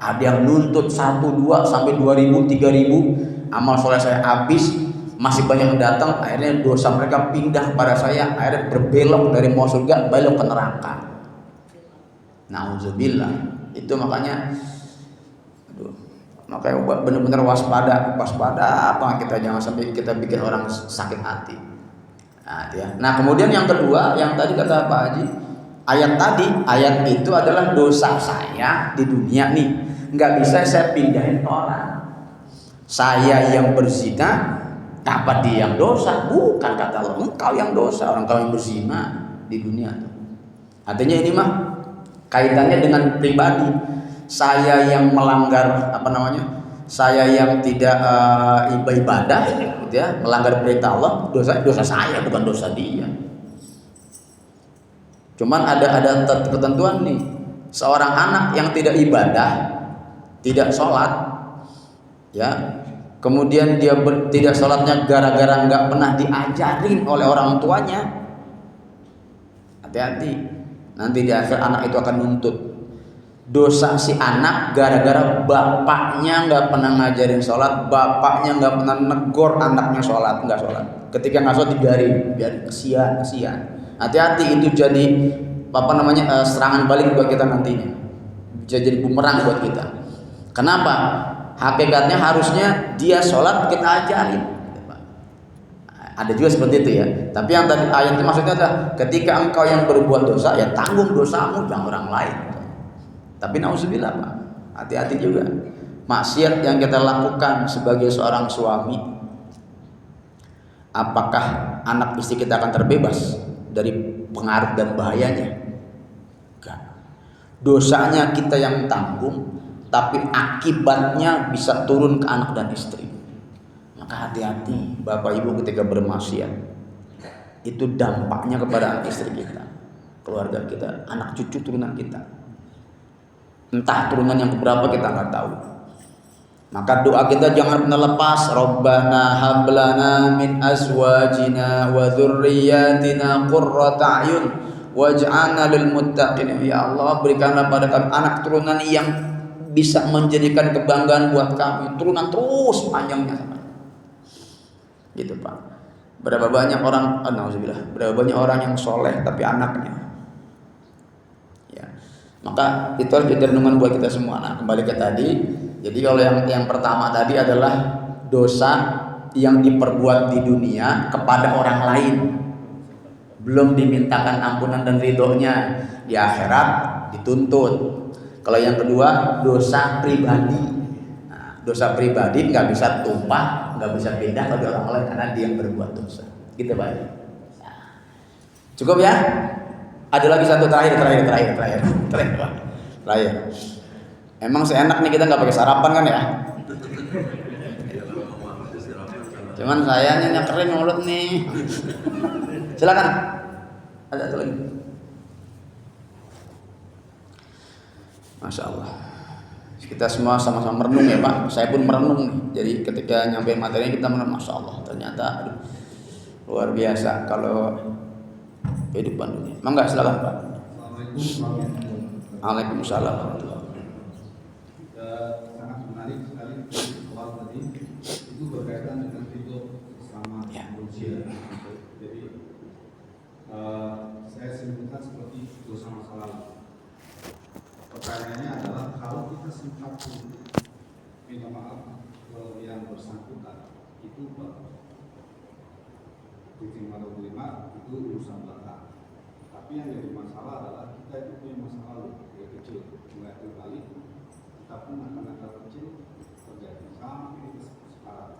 Ada yang nuntut 1, 2 sampai 2.000, 3.000. Amal soleh saya habis, masih banyak yang datang. Akhirnya dosa mereka pindah kepada saya. Akhirnya berbelok dari mau surga belok ke neraka. Nauzubillah. Itu makanya, makanya benar-benar waspada apa kita, jangan sampai kita bikin orang sakit hati. Nah kemudian yang kedua, yang tadi kata Pak Haji, ayat itu adalah dosa saya di dunia nih, nggak bisa saya pindahin ke orang. Saya yang berzina, apa dia yang dosa? Bukan, kata Allah, engkau yang dosa, orang kau yang berzina di dunia. Artinya ini mah kaitannya dengan pribadi. Saya yang melanggar saya yang tidak ibadah, gitu ya, melanggar perintah Allah, dosa saya, bukan dosa dia. Cuman ada ketentuan nih. Seorang anak yang tidak ibadah, tidak sholat, ya, kemudian dia tidak sholatnya gara-gara nggak pernah diajarin oleh orang tuanya, hati-hati, nanti di akhir anak itu akan nuntut. Dosa si anak gara-gara bapaknya nggak pernah ngajarin sholat, bapaknya nggak pernah negor anaknya nggak sholat. Ketika nggak sholat dibiarin, kesian. Hati-hati, itu jadi serangan balik buat kita nantinya, bisa jadi bumerang buat kita. Kenapa? Hakikatnya harusnya dia sholat kita ajarin. Ada juga seperti itu ya. Tapi yang tadi ayat itu maksudnya adalah ketika engkau yang berbuat dosa, ya tanggung dosamu, jangan orang lain. Tapi nauzubillah Pak, hati-hati juga. Maksiat yang kita lakukan sebagai seorang suami, apakah anak istri kita akan terbebas dari pengaruh dan bahayanya? Enggak. Dosanya kita yang tanggung, tapi akibatnya bisa turun ke anak dan istri. Maka hati-hati Bapak Ibu ketika bermaksiat. Itu dampaknya kepada anak istri kita, keluarga kita, anak cucu turunan kita. Entah turunan yang keberapa kita nggak tahu. Maka doa kita jangan pernah lepas. Rabbana hablana min azwajina wa dzurriyyatina qurrata a'yun waj'alna lil muttaqin. Ya Allah, berikanlah pada kami anak turunan yang bisa menjadikan kebanggaan buat kami, turunan terus panjangnya sama. Gitu Pak. Berapa banyak orang, berapa banyak orang yang soleh tapi anaknya. Maka itu harus jadi renungan buat kita semua. Nah, kembali ke tadi. Jadi kalau yang pertama tadi adalah dosa yang diperbuat di dunia kepada orang lain, belum dimintakan ampunan dan ridhonya, di akhirat dituntut. Kalau yang kedua dosa pribadi. Nah, dosa pribadi nggak bisa tumpah, nggak bisa pindah ke orang lain karena dia yang berbuat dosa. Gitu Pak. Cukup ya? Ada lagi satu terakhir. Emang seenak nih kita nggak pakai sarapan kan ya? Cuman sayangnya kering mulut nih. Silakan. Ada satu lagi. Masya Allah. Kita semua sama-sama merenung ya Pak. Saya pun merenung nih. Jadi ketika nyampe materinya kita merenung. Masya Allah. Ternyata luar biasa kalau kehidupan dunia. Mangga silakan Pak. Waalaikumsalam. Sangat menarik sekali awal tadi itu berkaitan dengan hidup bersama manusia. Jadi saya simpulkan seperti dosa masa lalu. Pertanyaannya adalah kalau kita sempat minta maaf ke yang bersangkutan itu diterima atau terima itu urusan belakang. Tapi yang jadi masalah adalah kita itu punya masa lalu dari kecil, mulai kembali kita pun nakal-nakal kecil terjadi sampai ke sekarang.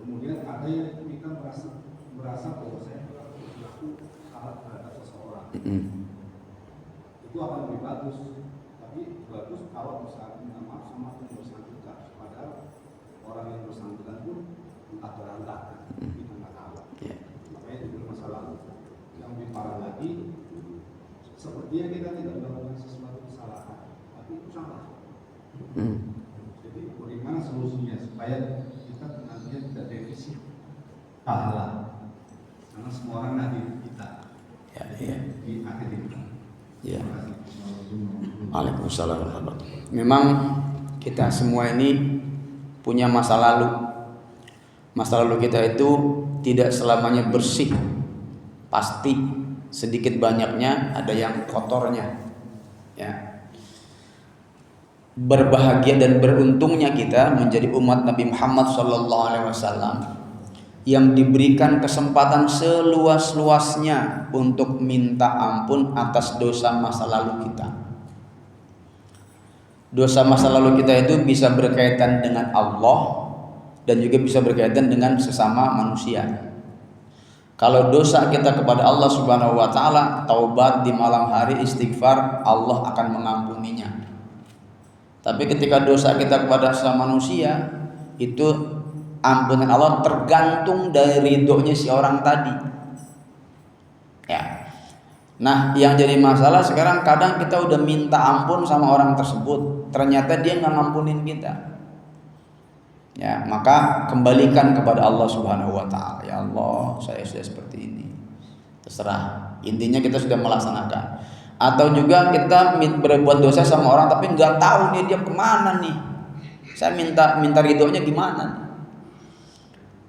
Kemudian ada yang kita merasa bahwa saya telah berlaku salah terhadap seseorang. Itu akan lebih bagus. Tapi bagus kalau bisa minta maaf sama yang bersangkutan. Padahal orang yang bersangkutan pun entah berantakan, kita nggak tahu. Makanya itu masa lalu. Yang lebih parah lagi, sepertinya kita tidak melakukan sesuatu kesalahan, tapi itu salah. Jadi bagaimana solusinya supaya kita nantinya tidak defisit pahala? Karena semua orang hadir kita di akhir ini. Terima kasih. Waalaikumsalam warahmatullahi. Memang kita semua ini punya masa lalu. Masa lalu kita itu tidak selamanya bersih. Pasti sedikit banyaknya ada yang kotornya. Ya. Berbahagia dan beruntungnya kita menjadi umat Nabi Muhammad SAW yang diberikan kesempatan seluas-luasnya untuk minta ampun atas dosa masa lalu kita. Dosa masa lalu kita itu bisa berkaitan dengan Allah dan juga bisa berkaitan dengan sesama manusia. Kalau dosa kita kepada Allah Subhanahu wa taala, taubat di malam hari, istighfar, Allah akan mengampuninya. Tapi ketika dosa kita kepada sesama manusia, itu ampunan Allah tergantung dari ridhonya si orang tadi. Ya. Nah, yang jadi masalah sekarang kadang kita udah minta ampun sama orang tersebut, ternyata dia nggak ngampunin kita. Ya, maka kembalikan kepada Allah Subhanahu wa taala. Ya Allah, saya sudah seperti ini. Terserah. Intinya kita sudah melaksanakan. Atau juga kita berbuat dosa sama orang tapi nggak tahu nih dia kemana nih. Saya minta ridhonya gimana nih?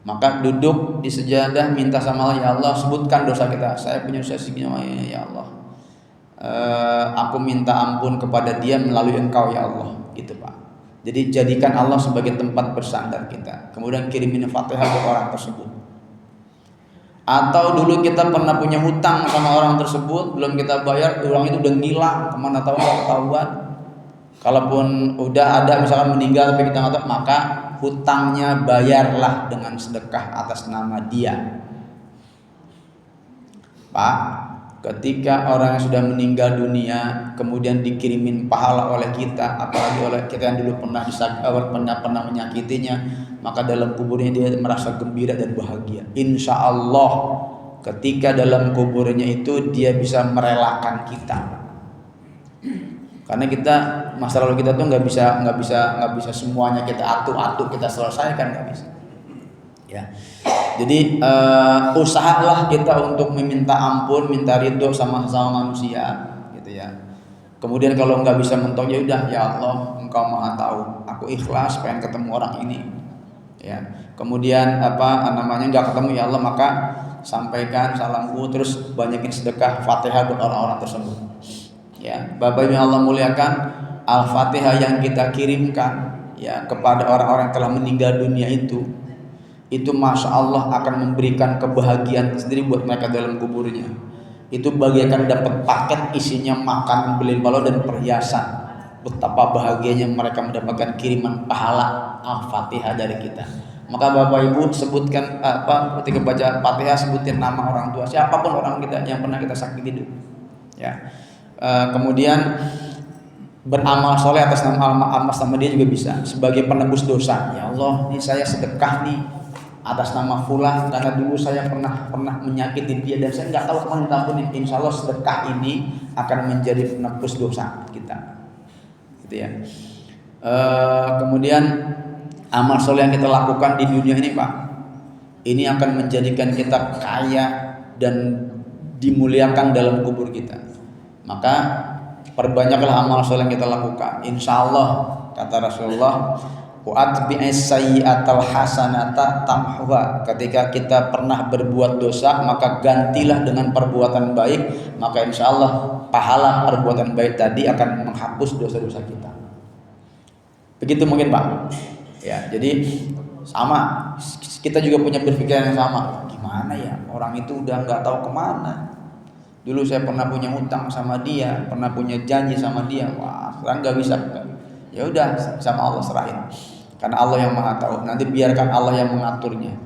Maka duduk di sejadah minta sama Allah, ya Allah sebutkan dosa kita. Saya punya dosa segini, ya Allah. Aku minta ampun kepada dia melalui Engkau ya Allah, gitu Pak. Jadi jadikan Allah sebagai tempat bersandar kita. Kemudian kirimin Fatihah ke orang tersebut. Atau dulu kita pernah punya hutang sama orang tersebut, belum kita bayar, orang itu udah ngilang, kemana tahu nggak ketahuan. Kalaupun udah ada misalkan meninggal tapi kita nggak tahu, maka hutangnya bayarlah dengan sedekah atas nama dia. Pak, ketika orang yang sudah meninggal dunia kemudian dikirimin pahala oleh kita, apalagi oleh kita yang dulu pernah menyakitinya, maka dalam kuburnya dia merasa gembira dan bahagia. Insya Allah ketika dalam kuburnya itu dia bisa merelakan kita. Karena kita masa lalu kita tuh nggak bisa semuanya kita atu-atu kita selesaikan, nggak bisa. Ya, jadi usahalah kita untuk meminta ampun, minta ridho sama manusia, gitu ya. Kemudian kalau nggak bisa mentok, ya udah, ya Allah, Engkau Maha Tahu, aku ikhlas pengen ketemu orang ini. Ya, kemudian nggak ketemu, ya Allah, maka sampaikan salamku, terus banyakin sedekah Fatihah buat orang-orang tersebut. Ya, Bapak Ibu yang Allah muliakan, Al-Fatihah yang kita kirimkan ya kepada orang-orang yang telah meninggal dunia itu Masya Allah akan memberikan kebahagiaan sendiri buat mereka dalam kuburnya. Itu bagaikan dapat paket isinya makanan berlimpah dan perhiasan. Betapa bahagianya mereka mendapatkan kiriman pahala Al-Fatihah dari kita. Maka Bapak Ibu sebutkan ketika baca Fatihah, sebutin nama orang tua, siapapun orang kita yang pernah kita sakiti dulu. Ya. Kemudian beramal soleh atas nama dia juga bisa sebagai penebus dosa. Ya Allah, ini saya sedekah nih atas nama fulan karena dulu saya pernah menyakiti dia dan saya nggak tahu kemana diampunin. Insya Allah sedekah ini akan menjadi penebus dosa kita, gitu ya. Kemudian amal soleh yang kita lakukan di dunia ini, Pak, ini akan menjadikan kita kaya dan dimuliakan dalam kubur kita. Maka perbanyaklah amal soleh yang kita lakukan. Insya Allah kata Rasulullah, wa atbi'is sayyi'atal hasanata tamhuha. Ketika kita pernah berbuat dosa, maka gantilah dengan perbuatan baik, maka insya Allah pahala perbuatan baik tadi akan menghapus dosa-dosa kita. Begitu mungkin Pak. Ya, jadi sama, kita juga punya berpikiran yang sama. Gimana ya, orang itu udah nggak tahu kemana. Dulu saya pernah punya hutang sama dia, pernah punya janji sama dia. Wah, sekarang nggak bisa. Ya udah, sama Allah serahin. Karena Allah yang Maha Tahu. Nanti biarkan Allah yang mengaturnya.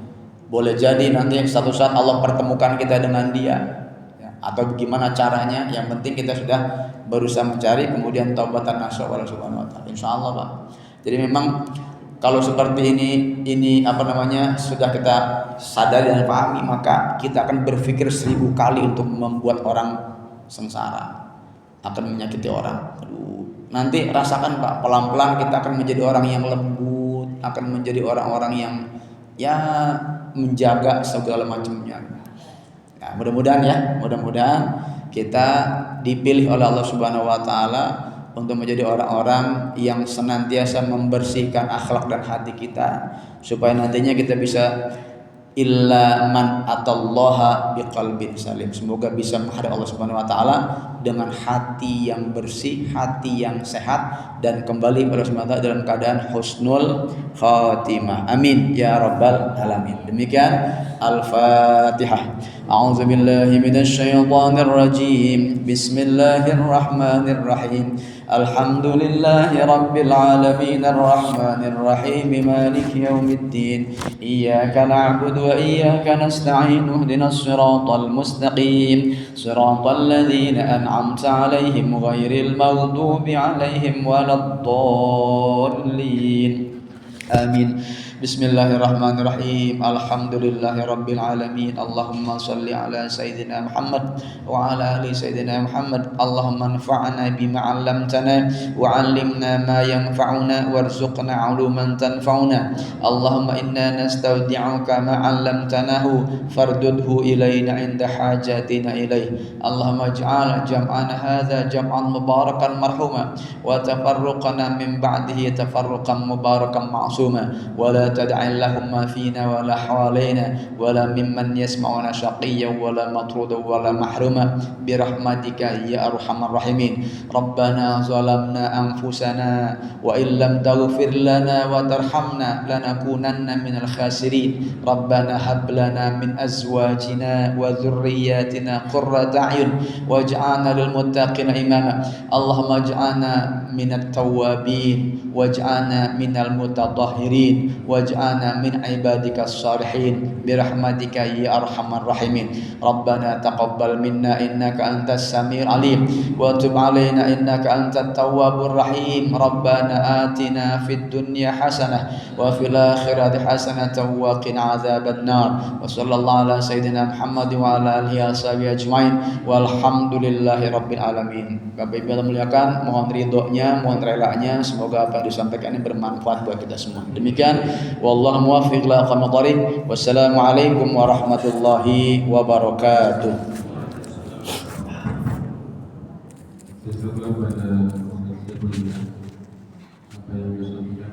Boleh jadi nanti suatu saat Allah pertemukan kita dengan dia, ya, atau gimana caranya. Yang penting kita sudah berusaha mencari, kemudian taubatan nasuh Allah Subhanahu Wa Taala. Insya Allah, Pak. Jadi memang kalau seperti ini sudah kita sadari dan pahami, maka kita akan berpikir 1000 kali untuk membuat orang sengsara, akan menyakiti orang. Nanti rasakan, Pak, pelan-pelan kita akan menjadi orang yang lembut, akan menjadi orang-orang yang ya menjaga segala macamnya. Nah, mudah-mudahan kita dipilih oleh Allah Subhanahu Wa Taala untuk menjadi orang-orang yang senantiasa membersihkan akhlak dan hati kita, supaya nantinya kita bisa illa man atallaha biqalbin salim. Semoga bisa menghadap Allah Subhanahu Wa Taala dengan hati yang bersih, hati yang sehat, dan kembali kepada Allah Subhanahu Wa Taala dalam keadaan husnul khatimah. Amin ya rabbal alamin. Demikian Al-Fatihah. A'udzu billahi minasy syaithanir rajim. Bismillahirrahmanirrahim. Alhamdulillahi rabbil alamin arrahmanir rahim maliki yaumiddin. Iyyaka na'budu wa iyyaka nasta'in. Ihdinas siratal mustaqim. Siratal ladzina an'amta 'alaihim ghairil maghdubi 'alaihim waladdallin. Amin. Bismillahirrahmanirrahim. Alhamdulillahi rabbil alamin. Allahumma salli ala sayyidina Muhammad wa ala ali sayyidina Muhammad. Allahumma anfa'na bima 'allamtana wa 'allimna ma yanfa'una warzuqna 'uluman tanfa'una. Allahumma inna nastaudi'uka ma 'allamtanahu fardudhu ilayna 'inda hajatina ilayh. Allahumma ij'al jam'ana hadza jam'an mubarakan marhuma wa tafarruqana min ba'dihi tafarruqan mubarakan ma'suma wa la tad'al lahum ma fina wa la hawalaina wa la mimman yasma'una shaqiyyan wa la matrudan wa la mahruma bi rahmatika ya arhamar rahimin. Rabbana zalamna anfusana wa illam taghfir lana wa tarhamna lanakunanna minal khasirin. Rabbana hab lana min azwajina wa dhurriyyatina qurrata a'yun waj'alna lil muttaqina imama. Allahumma ij'alna minat tawwabin waj'alna minal mutatahhirin waj'alna min ibadikas salihin birahmatika ya arhamar rahimin. Rabbana taqabbal minna innaka antas samiul alim wa tub alaina innaka antat tawwabur rahim. Rabbana atina fid dunya hasanah wa fil akhirati hasanatan wa qina adzaban nar. Wa sallallahu ala sayyidina Muhammad wa ala alihi washabihi ajmain walhamdulillahi rabbil alamin. Bapak Ibu yang muliakan, mohon ridhonya, mohon relanya, semoga apa yang disampaikan ini bermanfaat buat kita semua. Demikian, wallahu muwaffiq ila aqwamit thoriq. Wassalamualaikum warahmatullahi wabarakatuh. Semoga pada apa yang disampaikan